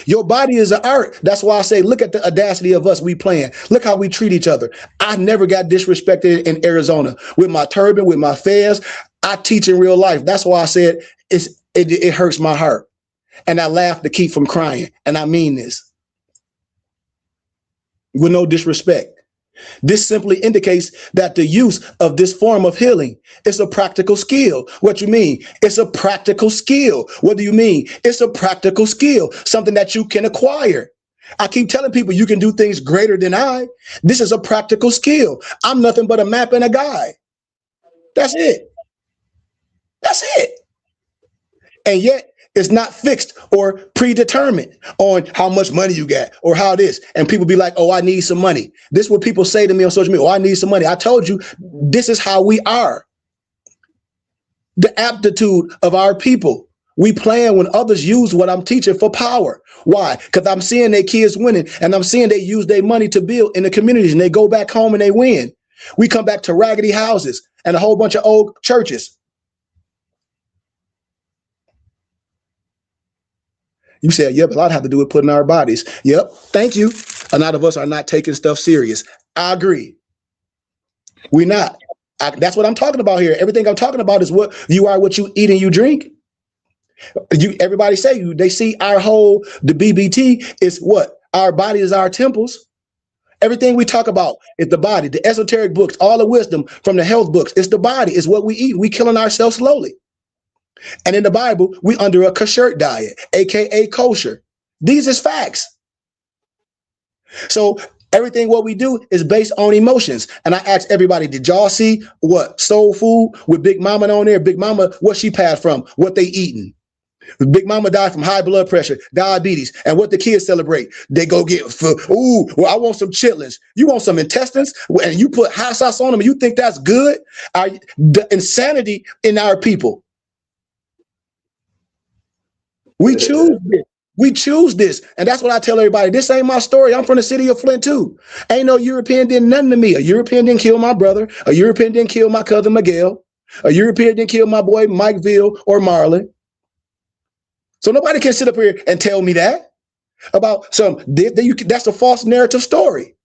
Speaker 3: Your body is an art. That's why I say, look at the audacity of us. We playing. Look how we treat each other. I never got disrespected in Arizona with my turban, with my fez. I teach in real life. That's why I said it hurts my heart. And I laugh to keep from crying. And I mean this with no disrespect. This simply indicates that the use of this form of healing is a practical skill. What you mean? It's a practical skill. What do you mean? It's a practical skill, something that you can acquire. I keep telling people you can do things greater than I. This is a practical skill. I'm nothing but a map and a guide. That's it. That's it. And yet, it's not fixed or predetermined on how much money you got or how this. And people be like, oh, I need some money. This is what people say to me on social media. Oh, I need some money. I told you, this is how we are. The aptitude of our people. We plan when others use what I'm teaching for power. Why? Because I'm seeing their kids winning, and I'm seeing they use their money to build in the communities, and they go back home and they win. We come back to raggedy houses and a whole bunch of old churches. You said, yep, a lot have to do with putting our bodies. Yep, thank you. A lot of us are not taking stuff serious. I agree. We're not. That's what I'm talking about here. Everything I'm talking about is what you are, what you eat and you drink. Everybody say they see our whole, the BBT is what? Our body is our temples. Everything we talk about is the body, the esoteric books, all the wisdom from the health books. It's the body, it's what we eat. We killing ourselves slowly. And in the Bible, we under a kasher diet, AKA kosher. These is facts. So everything what we do is based on emotions. And I asked everybody, did y'all see what soul food with Big Mama on there? Big Mama, what she passed from, what they eating. Big Mama died from high blood pressure, diabetes, and what the kids celebrate. They go get, ooh, well, I want some chitlins. You want some intestines? And you put hot sauce on them and you think that's good? The insanity in our people. We choose this. We choose this. And that's what I tell everybody. This ain't my story. I'm from the city of Flint too. Ain't no European did nothing to me. A European didn't kill my brother. A European didn't kill my cousin Miguel. A European didn't kill my boy Mike Ville or Marlon. So nobody can sit up here and tell me that about some, that's a false narrative story.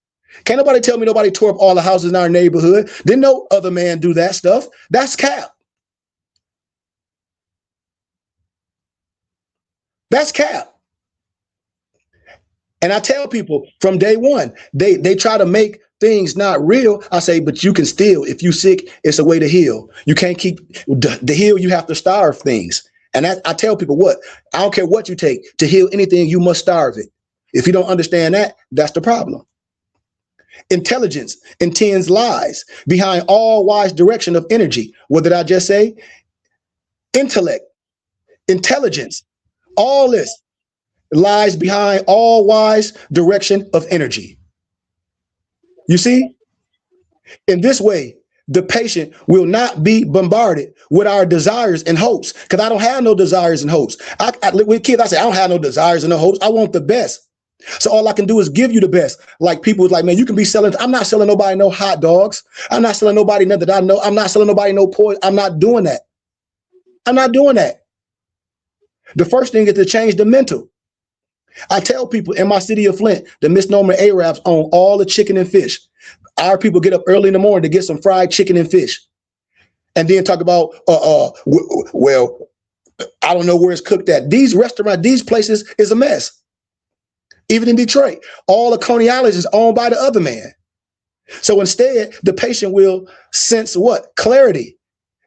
Speaker 3: Can't nobody tell me nobody tore up all the houses in our neighborhood. Didn't no other man do that stuff. That's cap. That's cap. And I tell people from day one, they try to make things not real. I say, but you can still, if you sick, it's a way to heal. You can't keep the heal. You have to starve things. And I tell people what, I don't care what you take to heal anything, you must starve it. If you don't understand that, that's the problem. Intelligence intends lies behind all wise direction of energy. What did I just say? Intellect, intelligence, all this lies behind all wise direction of energy. You see, in this way, the patient will not be bombarded with our desires and hopes, because I don't have no desires and hopes. With kids, I say, I don't have no desires and no hopes. I want the best. So all I can do is give you the best. Like people like, man, you can be selling. I'm not selling nobody no hot dogs. I'm not selling nobody nothing that I know. I'm not selling nobody no poison. I'm not doing that. I'm not doing that. The first thing is to change the mental. I tell people in my city of Flint, the misnomer Arabs own all the chicken and fish. Our people get up early in the morning to get some fried chicken and fish. And then talk about, well, I don't know where it's cooked at. These restaurants, these places is a mess. Even in Detroit, all the Coneyology is owned by the other man. So instead, the patient will sense what? Clarity,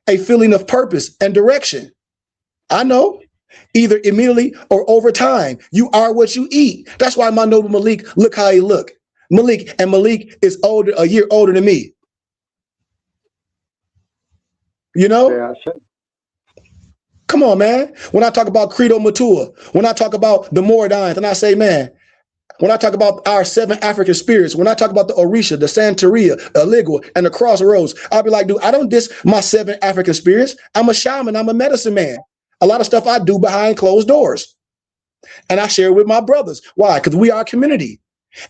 Speaker 3: a feeling of purpose and direction. I know. Either immediately or over time. You are what you eat. That's why my noble Malik, look how he look. Malik is older, a year older than me. You know? Yeah, come on, man. When I talk about Credo Matua, when I talk about the Moradines, and I say, man, when I talk about our 7 African spirits, when I talk about the Orisha, the Santeria, Eligua, and the Crossroads, I'll be like, dude, I don't diss my 7 African spirits. I'm a shaman. I'm a medicine man. A lot of stuff I do behind closed doors. And I share with my brothers. Why? Because we are a community.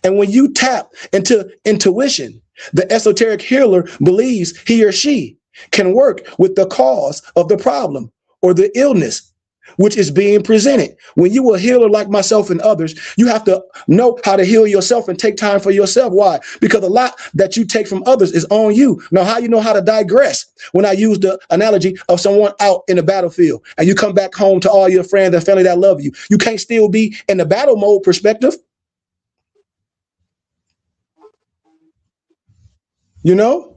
Speaker 3: And when you tap into intuition, the esoteric healer believes he or she can work with the cause of the problem or the illness which is being presented. When you a healer like myself and others, you have to know how to heal yourself and take time for yourself. Why? Because a lot that you take from others is on you. Now, how you know how to digress? When I use the analogy of someone out in the battlefield and you come back home to all your friends and family that love you, you can't still be in the battle mode perspective. You know?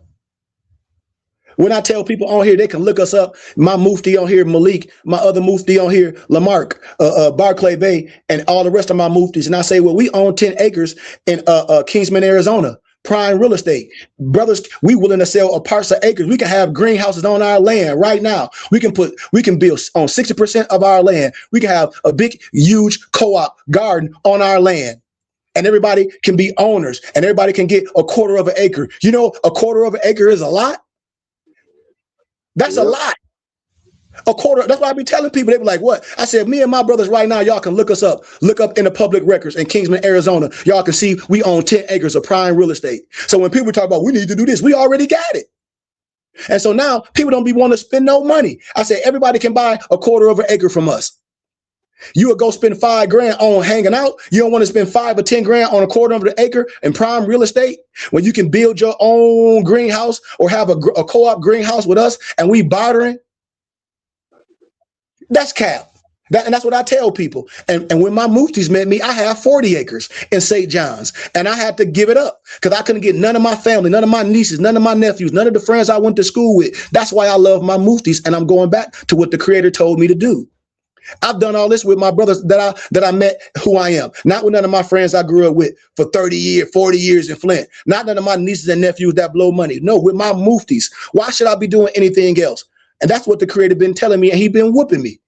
Speaker 3: When I tell people on here, they can look us up. My mufti on here, Malik, my other mufti on here, Lamarck, Barclay Bay, and all the rest of my muftis. And I say, well, we own 10 acres in Kingsman, Arizona, prime real estate. Brothers, we willing to sell parts of acres. We can have greenhouses on our land right now. We can build on 60% of our land. We can have a big, huge co-op garden on our land. And everybody can be owners and everybody can get a quarter of an acre. You know, a quarter of an acre is a lot. That's a lot. A quarter. That's why I be telling people, they be like, what? I said, me and my brothers right now, y'all can look us up. Look up in the public records in Kingsman, Arizona. Y'all can see we own 10 acres of prime real estate. So when people talk about we need to do this, we already got it. And so now people don't be wanting to spend no money. I say everybody can buy a quarter of an acre from us. You would go spend $5 grand on hanging out. You don't want to spend 5 or 10 grand on a quarter of an acre in prime real estate when you can build your own greenhouse or have a co-op greenhouse with us and we bartering. That's cap. And that's what I tell people. And when my Muftis met me, I have 40 acres in St. John's, and I had to give it up because I couldn't get none of my family, none of my nieces, none of my nephews, none of the friends I went to school with. That's why I love my Muftis, and I'm going back to what the Creator told me to do. I've done all this with my brothers that I met who I am, not with none of my friends I grew up with for 30 years, 40 years in Flint, not none of my nieces and nephews that blow money. No, with my Muftis. Why should I be doing anything else? And that's what the Creator been telling me, and he been whooping me.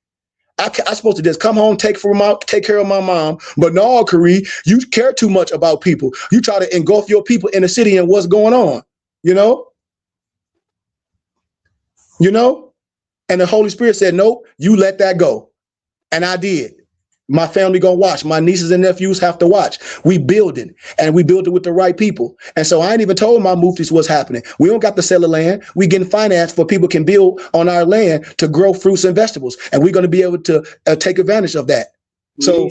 Speaker 3: I'm supposed to just come home, take care of my mom. But no, Kari, you care too much about people. You try to engulf your people in the city and what's going on, you know? And the Holy Spirit said, nope, you let that go. And I did. My family gonna watch. My nieces and nephews have to watch. We building, and we build it with the right people. And so I ain't even told my Muftis what's happening. We don't got to sell the land. We getting finance for people can build on our land to grow fruits and vegetables, and we're going to be able to take advantage of that. So,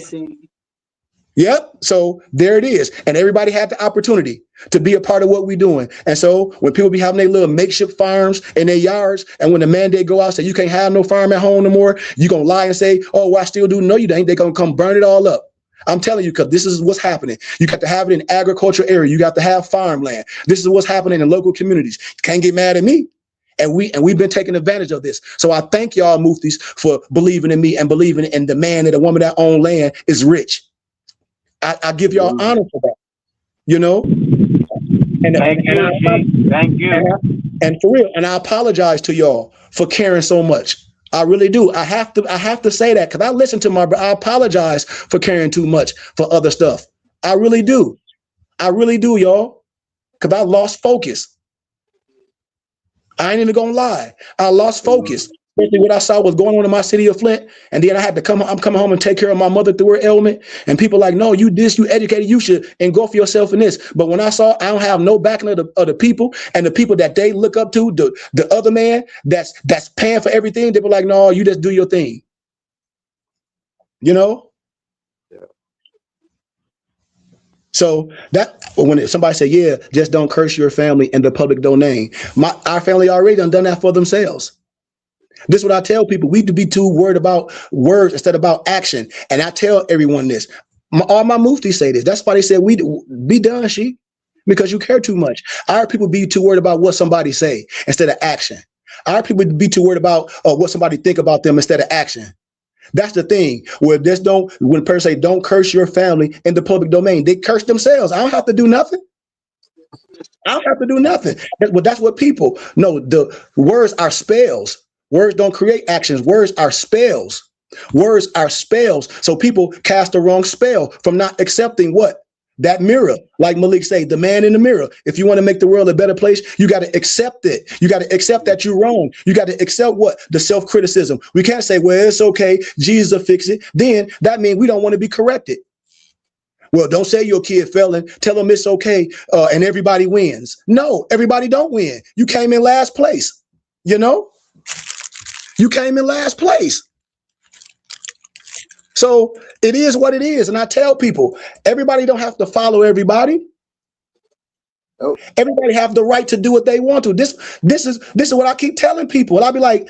Speaker 3: yep. So there it is. And everybody had the opportunity to be a part of what we're doing. And so when people be having their little makeshift farms in their yards, and when the mandate go out, say you can't have no farm at home no more, you gonna lie and say, oh, well, I still do. No, you ain't. They're gonna come burn it all up. I'm telling you, because this is what's happening. You got to have it in agricultural area. You got to have farmland. This is what's happening in local communities. You can't get mad at me. And we've been taking advantage of this. So I thank y'all Muftis for believing in me and believing in the man and the woman that own land is rich. I give y'all honor for that, you know. And
Speaker 4: thank you.
Speaker 3: And for real, and I apologize to y'all for caring so much. I really do. I have to say that because I listen to I apologize for caring too much for other stuff. I really do. I really do, y'all. Because I lost focus. I ain't even gonna lie. I lost focus. Especially what I saw was going on in my city of Flint. And then I had to I'm coming home and take care of my mother through her ailment. And people like, no, you educated, you should engulf yourself in this. But when I saw I don't have no backing of the people and the people that they look up to, the other man that's paying for everything, they were like, no, you just do your thing. You know? Yeah. So that when somebody say, yeah, just don't curse your family in the public domain. Our family already done that for themselves. This is what I tell people. We need to be too worried about words instead of about action. And I tell everyone this. All my Muftis say this. That's why they said, we be done, she, because you care too much. Our people be too worried about what somebody say instead of action. Our people be too worried about what somebody think about them instead of action. That's the thing. When a person say, don't curse your family in the public domain, they curse themselves. I don't have to do nothing. I don't have to do nothing. But that's what people know. The words are spells. Words don't create actions. Words are spells. Words are spells. So people cast the wrong spell from not accepting what? That mirror. Like Malik say, the man in the mirror. If you want to make the world a better place, you got to accept it. You got to accept that you're wrong. You got to accept what? The self-criticism. We can't say, well, it's okay. Jesus will fix it. Then that means we don't want to be corrected. Well, don't say your kid fell and tell them it's okay and everybody wins. No, everybody don't win. You came in last place, you know? You came in last place. So it is what it is. And I tell people, everybody don't have to follow everybody. Oh. Everybody have the right to do what they want to. This is what I keep telling people. And I'll be like,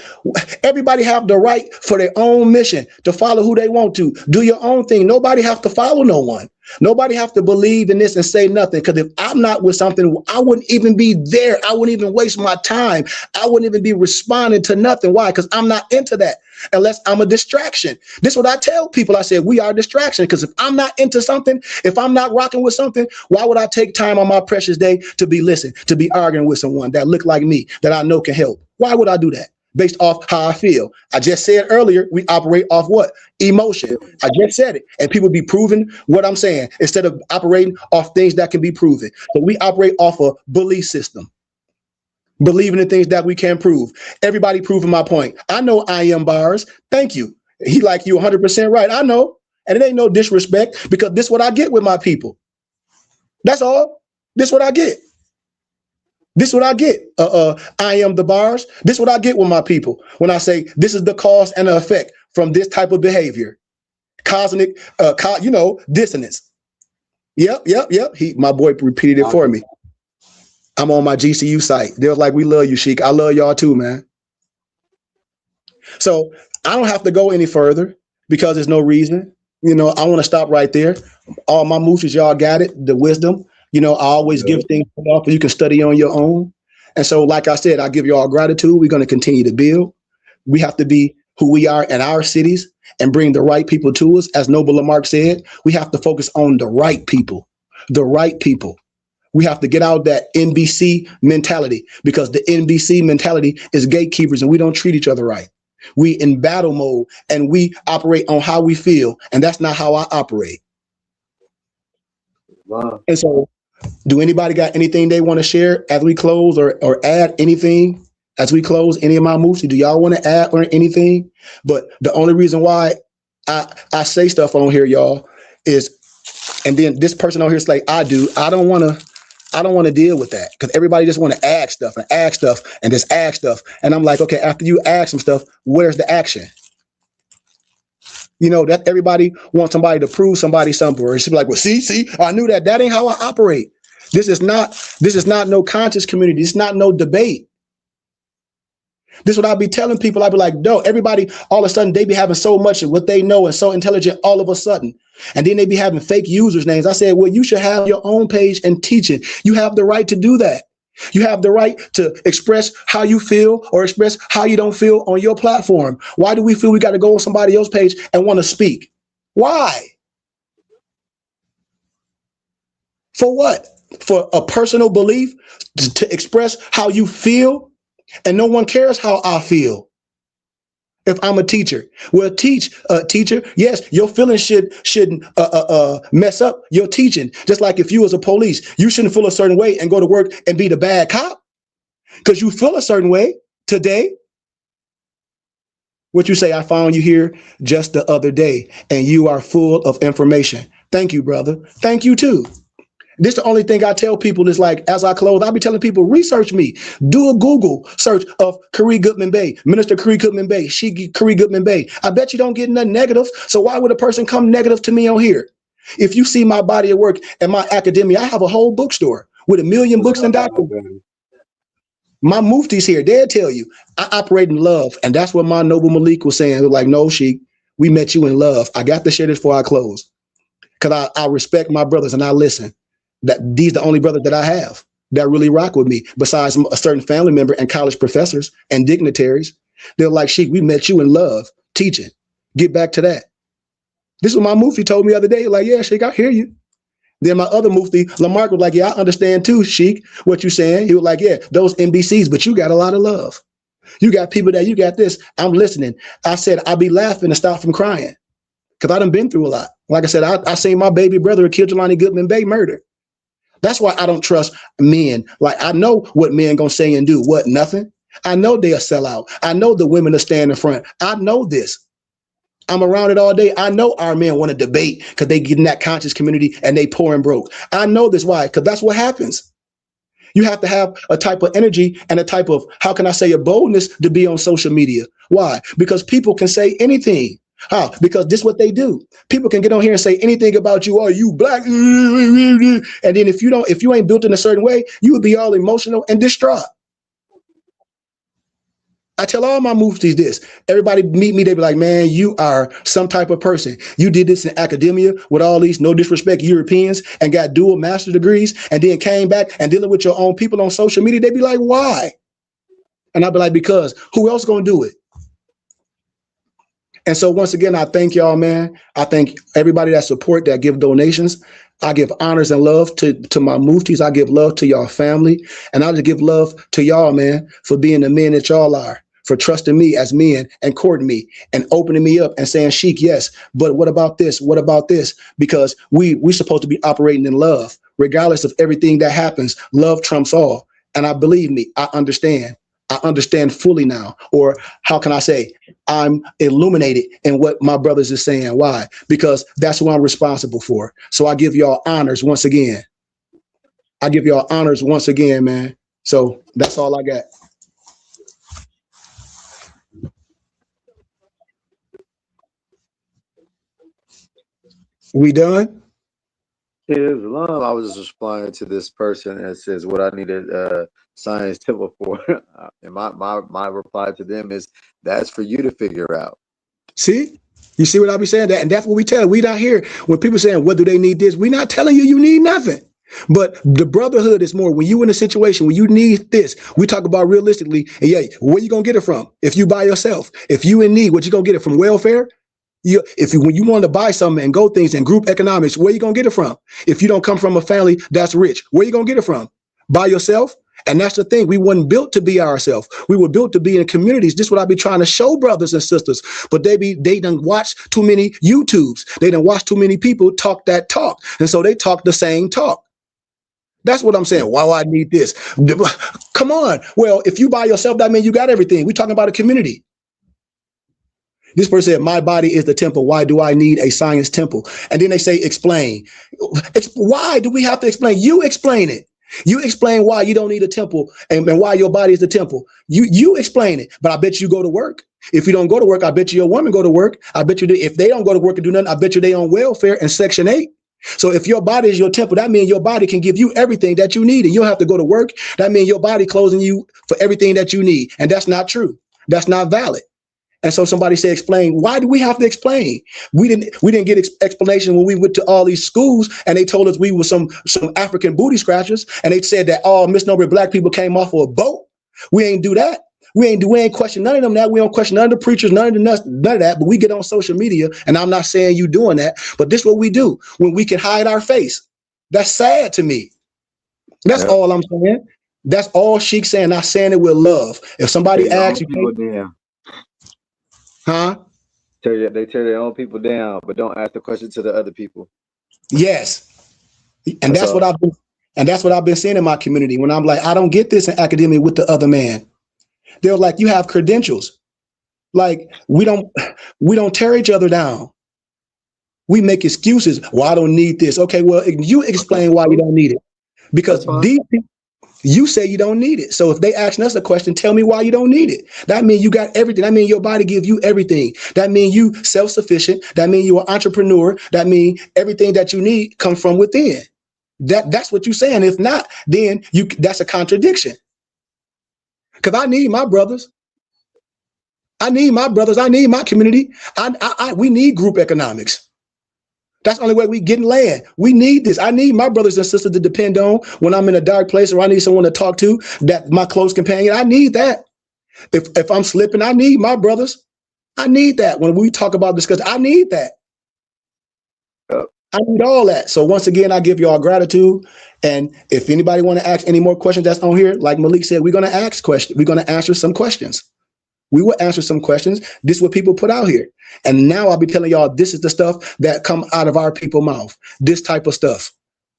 Speaker 3: everybody have the right for their own mission to follow who they want to. Do your own thing. Nobody have to follow no one. Nobody have to believe in this and say nothing. Because if I'm not with something, I wouldn't even be there. I wouldn't even waste my time. I wouldn't even be responding to nothing. Why? Because I'm not into that unless I'm a distraction. This is what I tell people. I said, we are a distraction. Because if I'm not into something, if I'm not rocking with something, why would I take time on my precious day to be listening, to be arguing with someone that look like me, that I know can help? Why would I do that? Based off how I feel. I just said earlier, we operate off what? Emotion. I just said it. And people be proving what I'm saying instead of operating off things that can be proven. So we operate off a belief system. Believing in things that we can't prove. Everybody proving my point. I know I am bars. Thank you. He like you 100% right. I know. And it ain't no disrespect because this is what I get with my people. That's all. This is what I get. This is what I get. I am the bars. This is what I get with my people when I say this is the cause and the effect from this type of behavior. cosmic, dissonance. Yep. My boy repeated it for me. I'm on my GCU site. They're like, we love you, Sheik. I love y'all too, man. So I don't have to go any further because there's no reason. I want to stop right there. All my moves, y'all got it. The wisdom. I always give things off you can study on your own. And so, like I said, I give you all gratitude. We're going to continue to build. We have to be who we are in our cities and bring the right people to us. As Noble Lamarck said, we have to focus on the right people. The right people. We have to get out that NBC mentality, because the NBC mentality is gatekeepers and we don't treat each other right. We in battle mode and we operate on how we feel. And that's not how I operate.
Speaker 2: Wow.
Speaker 3: And so, do anybody got anything they want to share as we close, or add anything as we close? Any of my moves? Do y'all want to add or anything? But the only reason why I say stuff on here, y'all, is, and then this person on here is like, I don't want to deal with that, because everybody just want to add stuff and just add stuff. And I'm like, okay, after you add some stuff, where's the action? That everybody wants somebody to prove somebody something, or it's like, well, see, I knew that. That ain't how I operate. This is not no conscious community. It's not no debate. This is what I be telling people. I be like, no, everybody, all of a sudden, they be having so much of what they know and so intelligent all of a sudden. And then they be having fake users names. I said, well, you should have your own page and teach it. You have the right to do that. You have the right to express how you feel or express how you don't feel on your platform. Why do we feel we got to go on somebody else's page and want to speak? Why? For what? For a personal belief to express how you feel, and no one cares how I feel. If I'm a teacher, well, teacher. Yes, your feelings shouldn't mess up your teaching. Just like if you was a police, you shouldn't feel a certain way and go to work and be the bad cop because you feel a certain way today. What you say? I found you here just the other day, and you are full of information. Thank you, brother. Thank you too. This is the only thing I tell people is, like, as I close, I'll be telling people, research me. Do a Google search of Kari Goodman Bey, Minister Kari Goodman Bey, Kari Goodman Bey. I bet you don't get nothing negative. So why would a person come negative to me on here? If you see my body of work and my academia, I have a whole bookstore with 1 million books and documents. My muftis here, they'll tell you, I operate in love. And that's what my Noble Malik was saying. Like, no, Sheik, we met you in love. I got to share this before I close, because I respect my brothers and I listen. That these the only brothers that I have that really rock with me, besides a certain family member and college professors and dignitaries. They're like, Sheik, we met you in love, teaching. Get back to that. This is what my mufti told me the other day. Like, yeah, Sheik, I hear you. Then my other mufti, Lamarck, was like, yeah, I understand too, Sheik, what you're saying. He was like, yeah, those NBCs, but you got a lot of love. You got people that you got this. I'm listening. I said, I'll be laughing to stop from crying, because I done been through a lot. Like I said, I seen my baby brother kill Jelani Goodman Bey murdered. That's why I don't trust men. Like, I know what men gonna say and do. What? Nothing. I know they'll sell out. I know the women will stand in front. I know this. I'm around it all day. I know our men want to debate because they get in that conscious community and they poor and broke. I know this. Why? Because that's what happens. You have to have a type of energy and a type of, how can I say, a boldness to be on social media. Why? Because people can say anything. How? Because this is what they do. People can get on here and say anything about you. Oh, you black. And then if you ain't built in a certain way, you would be all emotional and distraught. I tell all my muftis this. Everybody meet me, they be like, man, you are some type of person. You did this in academia with all these, no disrespect, Europeans, and got dual master degrees, and then came back and dealing with your own people on social media. They be like, why? And I'd be like, because who else gonna do it? And so once again, I thank y'all, man. I thank everybody that support, that give donations. I give honors and love to my muftis. I give love to y'all family. And I just give love to y'all, man, for being the men that y'all are, for trusting me as men and courting me and opening me up and saying, Sheik, yes, but what about this? What about this? Because we supposed to be operating in love. Regardless of everything that happens, love trumps all. And I believe me, I understand. I understand fully now. Or how can I say, I'm illuminated in what my brothers are saying. Why? Because that's what I'm responsible for. So I give y'all honors once again. I give y'all honors once again, man. So that's all I got. We done?
Speaker 2: Islam. I was just replying to this person that says what I needed science temple for. And my reply to them is that's for you to figure out.
Speaker 3: See? You see what I be saying? That, and that's what we tell. We not here when people saying, what do they need this? We not telling you need nothing. But the brotherhood is more when you in a situation when you need this. We talk about realistically, and yeah, where you gonna get it from? If you by yourself, if you in need, what you gonna get it from? Welfare? When you want to buy something and go things and group economics, where you gonna get it from? If you don't come from a family that's rich, where you gonna get it from? By yourself? And that's the thing. We weren't built to be ourselves. We were built to be in communities. This is what I be trying to show brothers and sisters. But they done watch too many YouTubes. They done watch too many people talk that talk. And so they talk the same talk. That's what I'm saying. Why I need this? Come on. Well, if you by yourself, that means you got everything. We're talking about a community. This person said, my body is the temple. Why do I need a science temple? And then they say, explain. Why do we have to explain? You explain it. You explain why you don't need a temple and why your body is the temple. You explain it. But I bet you go to work. If you don't go to work, I bet you your woman go to work. I bet you if they don't go to work and do nothing, I bet you they on welfare and Section 8. So if your body is your temple, that means your body can give you everything that you need. And you don't have to go to work. That means your body closing you for everything that you need. And that's not true. That's not valid. And so somebody said, explain. Why do we have to explain? We didn't get explanation when we went to all these schools and they told us we were some African booty scratchers. And they said that all misnomer black people came off of a boat. We ain't do that. We ain't question none of them that. We don't question none of the preachers, none of that. But we get on social media, and I'm not saying you doing that, but this is what we do when we can hide our face. That's sad to me. That's all I'm saying. That's all Sheik's saying. Not saying it with love. If somebody asks you, huh?
Speaker 2: They tear their own people down, but don't ask the question to the other people.
Speaker 3: Yes, and that's what I've been seeing in my community. When I'm like, I don't get this in academia with the other man. They're like, you have credentials. Like we don't tear each other down. We make excuses. Well, I don't need this. Okay, well, you explain why you don't need it. Because these people, you say you don't need it. So if they ask us a question, tell me why you don't need it. That means you got everything. That means your body gives you everything. That means you self-sufficient. That means you're an entrepreneur. That means everything that you need comes from within. That's what you're saying. If not, then that's a contradiction. Because I need my brothers. I need my brothers. I need my community. We need group economics. That's the only way we get land. We need this. I need my brothers and sisters to depend on when I'm in a dark place or I need someone to talk to, that my close companion. I need that. If I'm slipping, I need my brothers. I need that. When we talk about discussion, I need that. I need all that. So once again, I give y'all gratitude. And if anybody want to ask any more questions that's on here, like Malik said, we're going to ask questions. We're going to answer some questions. We will answer some questions. This is what people put out here. And now I'll be telling y'all, this is the stuff that come out of our people's mouth. This type of stuff.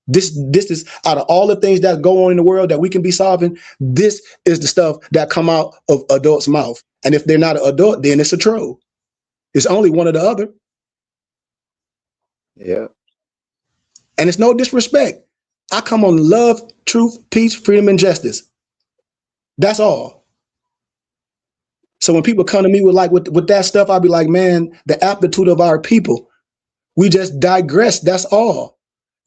Speaker 3: This is out of all the things that go on in the world that we can be solving. This is the stuff that come out of adults' mouth. And if they're not an adult, then it's a troll. It's only one or the other.
Speaker 2: Yeah.
Speaker 3: And it's no disrespect. I come on love, truth, peace, freedom, and justice. That's all. So when people come to me with that stuff, I'll be like, man, the aptitude of our people, we just digress. That's all.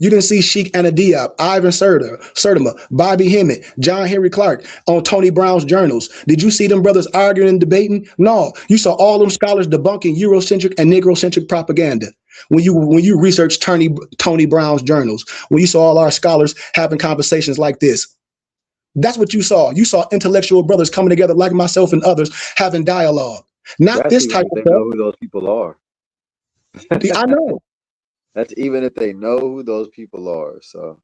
Speaker 3: You didn't see Sheikh Anta Diop, Ivan Sertima, Bobby Hemmett, John Henry Clark on Tony Brown's journals. Did you see them brothers arguing and debating? No. You saw all them scholars debunking Eurocentric and Negrocentric propaganda. When you research Tony Brown's journals, when you saw all our scholars having conversations like this, that's what you saw. You saw intellectual brothers coming together like myself and others having dialogue. Not that's this type of stuff.
Speaker 2: They know who those people are.
Speaker 3: I know.
Speaker 2: That's even if they know who those people are. So.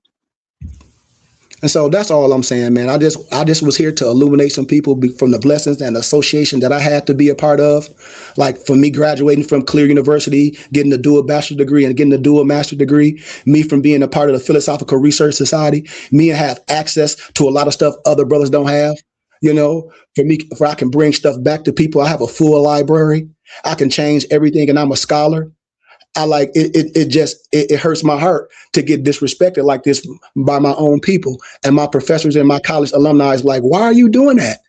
Speaker 3: And so that's all I'm saying, man. I just was here to illuminate some people from the blessings and association that I had to be a part of. Like for me graduating from Clear University, getting a dual bachelor degree and getting a dual master degree, me from being a part of the Philosophical Research Society, me and have access to a lot of stuff other brothers don't have. You know, for I can bring stuff back to people. I have a full library. I can change everything and I'm a scholar. I like it hurts my heart to get disrespected like this by my own people and my professors and my college alumni is like, why are you doing that?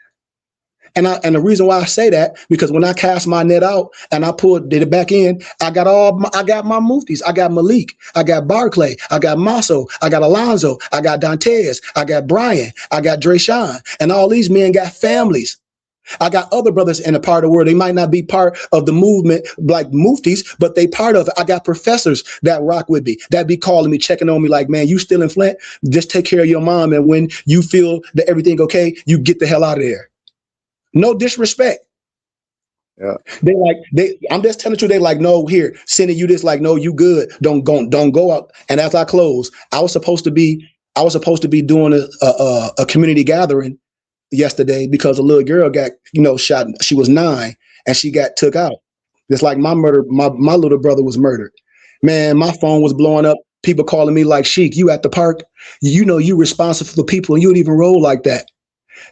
Speaker 3: And the reason why I say that, because when I cast my net out and I pulled it back in, I got my Muftis. I got Malik. I got Barclay. I got Maso. I got Alonzo. I got Dantes. I got Brian. I got Drayshawn. And all these men got families. I got other brothers in a part of the world. They might not be part of the movement like Muftis, but they part of it. I got professors that rock with me, that be calling me, checking on me like, man, you still in Flint? Just take care of your mom. And when you feel that everything okay, you get the hell out of there. No disrespect.
Speaker 2: Yeah.
Speaker 3: I'm just telling you, they like, no, here, sending you this, like, no, you good. Don't go out. And as I close, I was supposed to be doing a community gathering yesterday because a little girl got, shot. She was 9 and she got took out. Just like my little brother was murdered. Man, my phone was blowing up. People calling me like, Sheik, you at the park? You responsible for people and you don't even roll like that.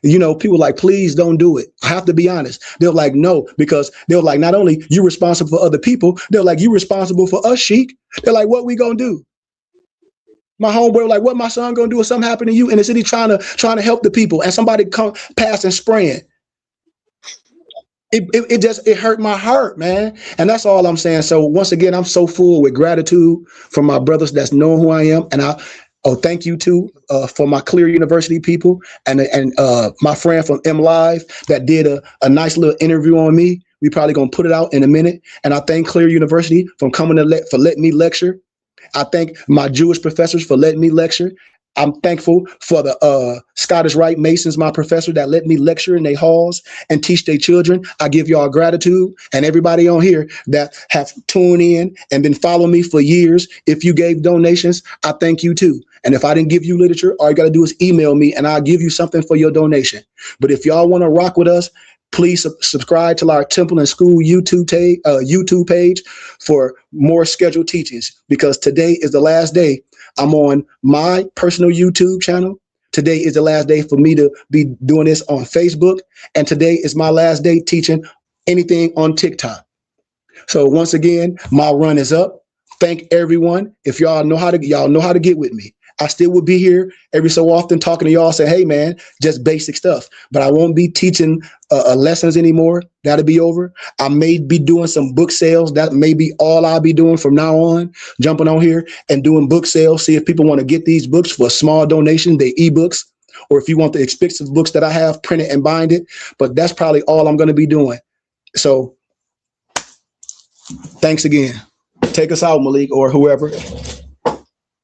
Speaker 3: People like, please don't do it. I have to be honest. They're like, no, because they're like, not only you responsible for other people, they're like, you responsible for us, Sheik. They're like, what we gonna do? My homeboy like, what my son gonna do if something happened to you in the city trying to help the people and somebody come past and spraying? It hurt my heart, man. And that's all I'm saying. So once again, I'm so full with gratitude from my brothers that's knowing who I am. And thank you too for my Clear University people and my friend from M Live that did a nice little interview on me. We probably gonna put it out in a minute. And I thank Clear University for coming for letting me lecture. I thank my Jewish professors for letting me lecture. I'm thankful for the Scottish Rite Masons, my professor, that let me lecture in their halls and teach their children. I give y'all gratitude, and everybody on here that have tuned in and been following me for years. If you gave donations, I thank you too. And if I didn't give you literature, all you got to do is email me and I'll give you something for your donation. But if y'all want to rock with us, please subscribe to our Temple and School YouTube page for more scheduled teachings, because today is the last day. I'm on my personal YouTube channel. Today is the last day for me to be doing this on Facebook. And today is my last day teaching anything on TikTok. So once again, my run is up. Thank everyone. If y'all know how to get with me. I still will be here every so often talking to y'all, say, hey, man, just basic stuff. But I won't be teaching lessons anymore. That'll be over. I may be doing some book sales. That may be all I'll be doing from now on, jumping on here and doing book sales. See if people want to get these books for a small donation, they ebooks, or if you want the expensive books that I have, print it and bind it. But that's probably all I'm going to be doing. So thanks again. Take us out, Malik, or whoever.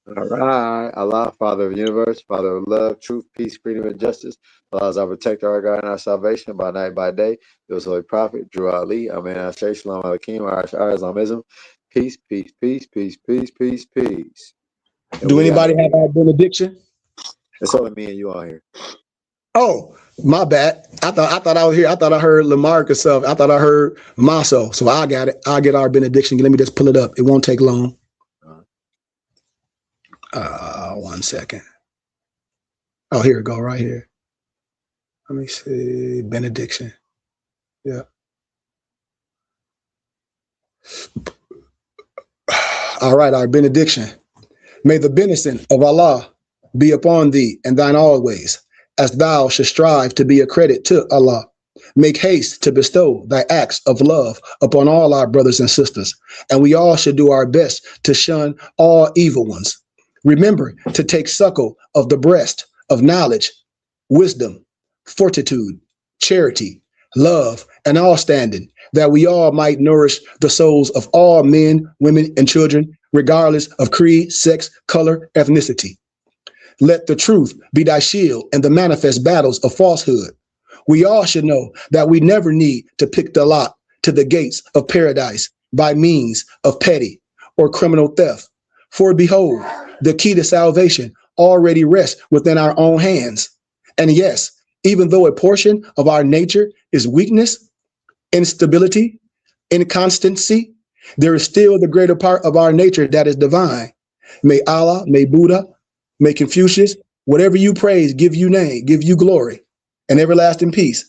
Speaker 2: All right. Allah, Father of the universe, Father of love, truth, peace, freedom, and justice. Allah is our protector, our God, and our salvation by night, by day. It was Holy Prophet, Drew Ali, Amen, Ashay, Shalom, Alakim, our Islamism. Peace, peace, peace, peace, peace, peace, peace.
Speaker 3: Do anybody have our benediction?
Speaker 2: It's only me and you on here.
Speaker 3: Oh, my bad. I thought I was here. I thought I heard Lamarck or something. I thought I heard Maso. So I got it. I'll get our benediction. Let me just pull it up. It won't take long. 1 second. Oh, here we go, right here. Let me see. Benediction. Yeah. All right, our benediction. May the benediction of Allah be upon thee and thine always, as thou shouldst strive to be a credit to Allah. Make haste to bestow thy acts of love upon all our brothers and sisters, and we all should do our best to shun all evil ones. Remember to take suckle of the breast of knowledge, wisdom, fortitude, charity, love, and all standing, that we all might nourish the souls of all men, women, and children, regardless of creed, sex, color, ethnicity. Let the truth be thy shield in the manifest battles of falsehood. We all should know that we never need to pick the lock to the gates of paradise by means of petty or criminal theft. For behold, the key to salvation already rests within our own hands. And yes, even though a portion of our nature is weakness, instability, inconstancy, there is still the greater part of our nature that is divine. May Allah, may Buddha, may Confucius, whatever you praise, give you name, give you glory and everlasting peace.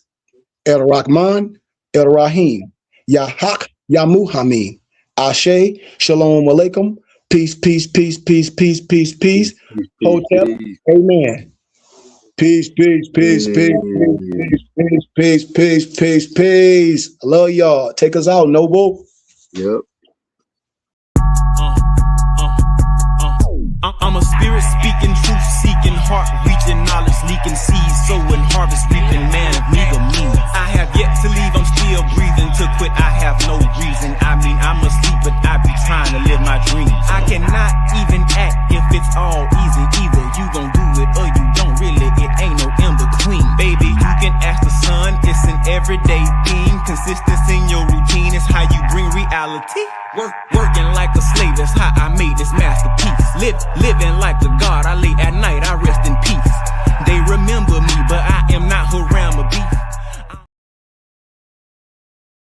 Speaker 3: El Rahman, El Rahim, Ya Haq, Ya Muhammad, Ashe, Shalom Alaikum. Peace, peace, peace, peace, peace, peace, peace. Hotel. Amen. Peace, peace, peace, peace, peace, peace. Peace. I love y'all. Take us out, Noble.
Speaker 2: Yep.
Speaker 1: I'm a spirit speaking, truth seeking, heart reaching, knowledge leaking, seeds sowing, harvest reaping, man of me. I have yet to leave, I'm still breathing. To quit, I have no reason. I mean, I'm asleep, but I be trying to live my dreams. I cannot even act if it's all easy. Either you gon' do it or you don't. Really, it ain't no in between. Baby, you can ask the sun, it's an everyday thing. Consistency in your routine is how you bring reality. Working like a slave, that's how I made this masterpiece. Living like a god, I lay at night,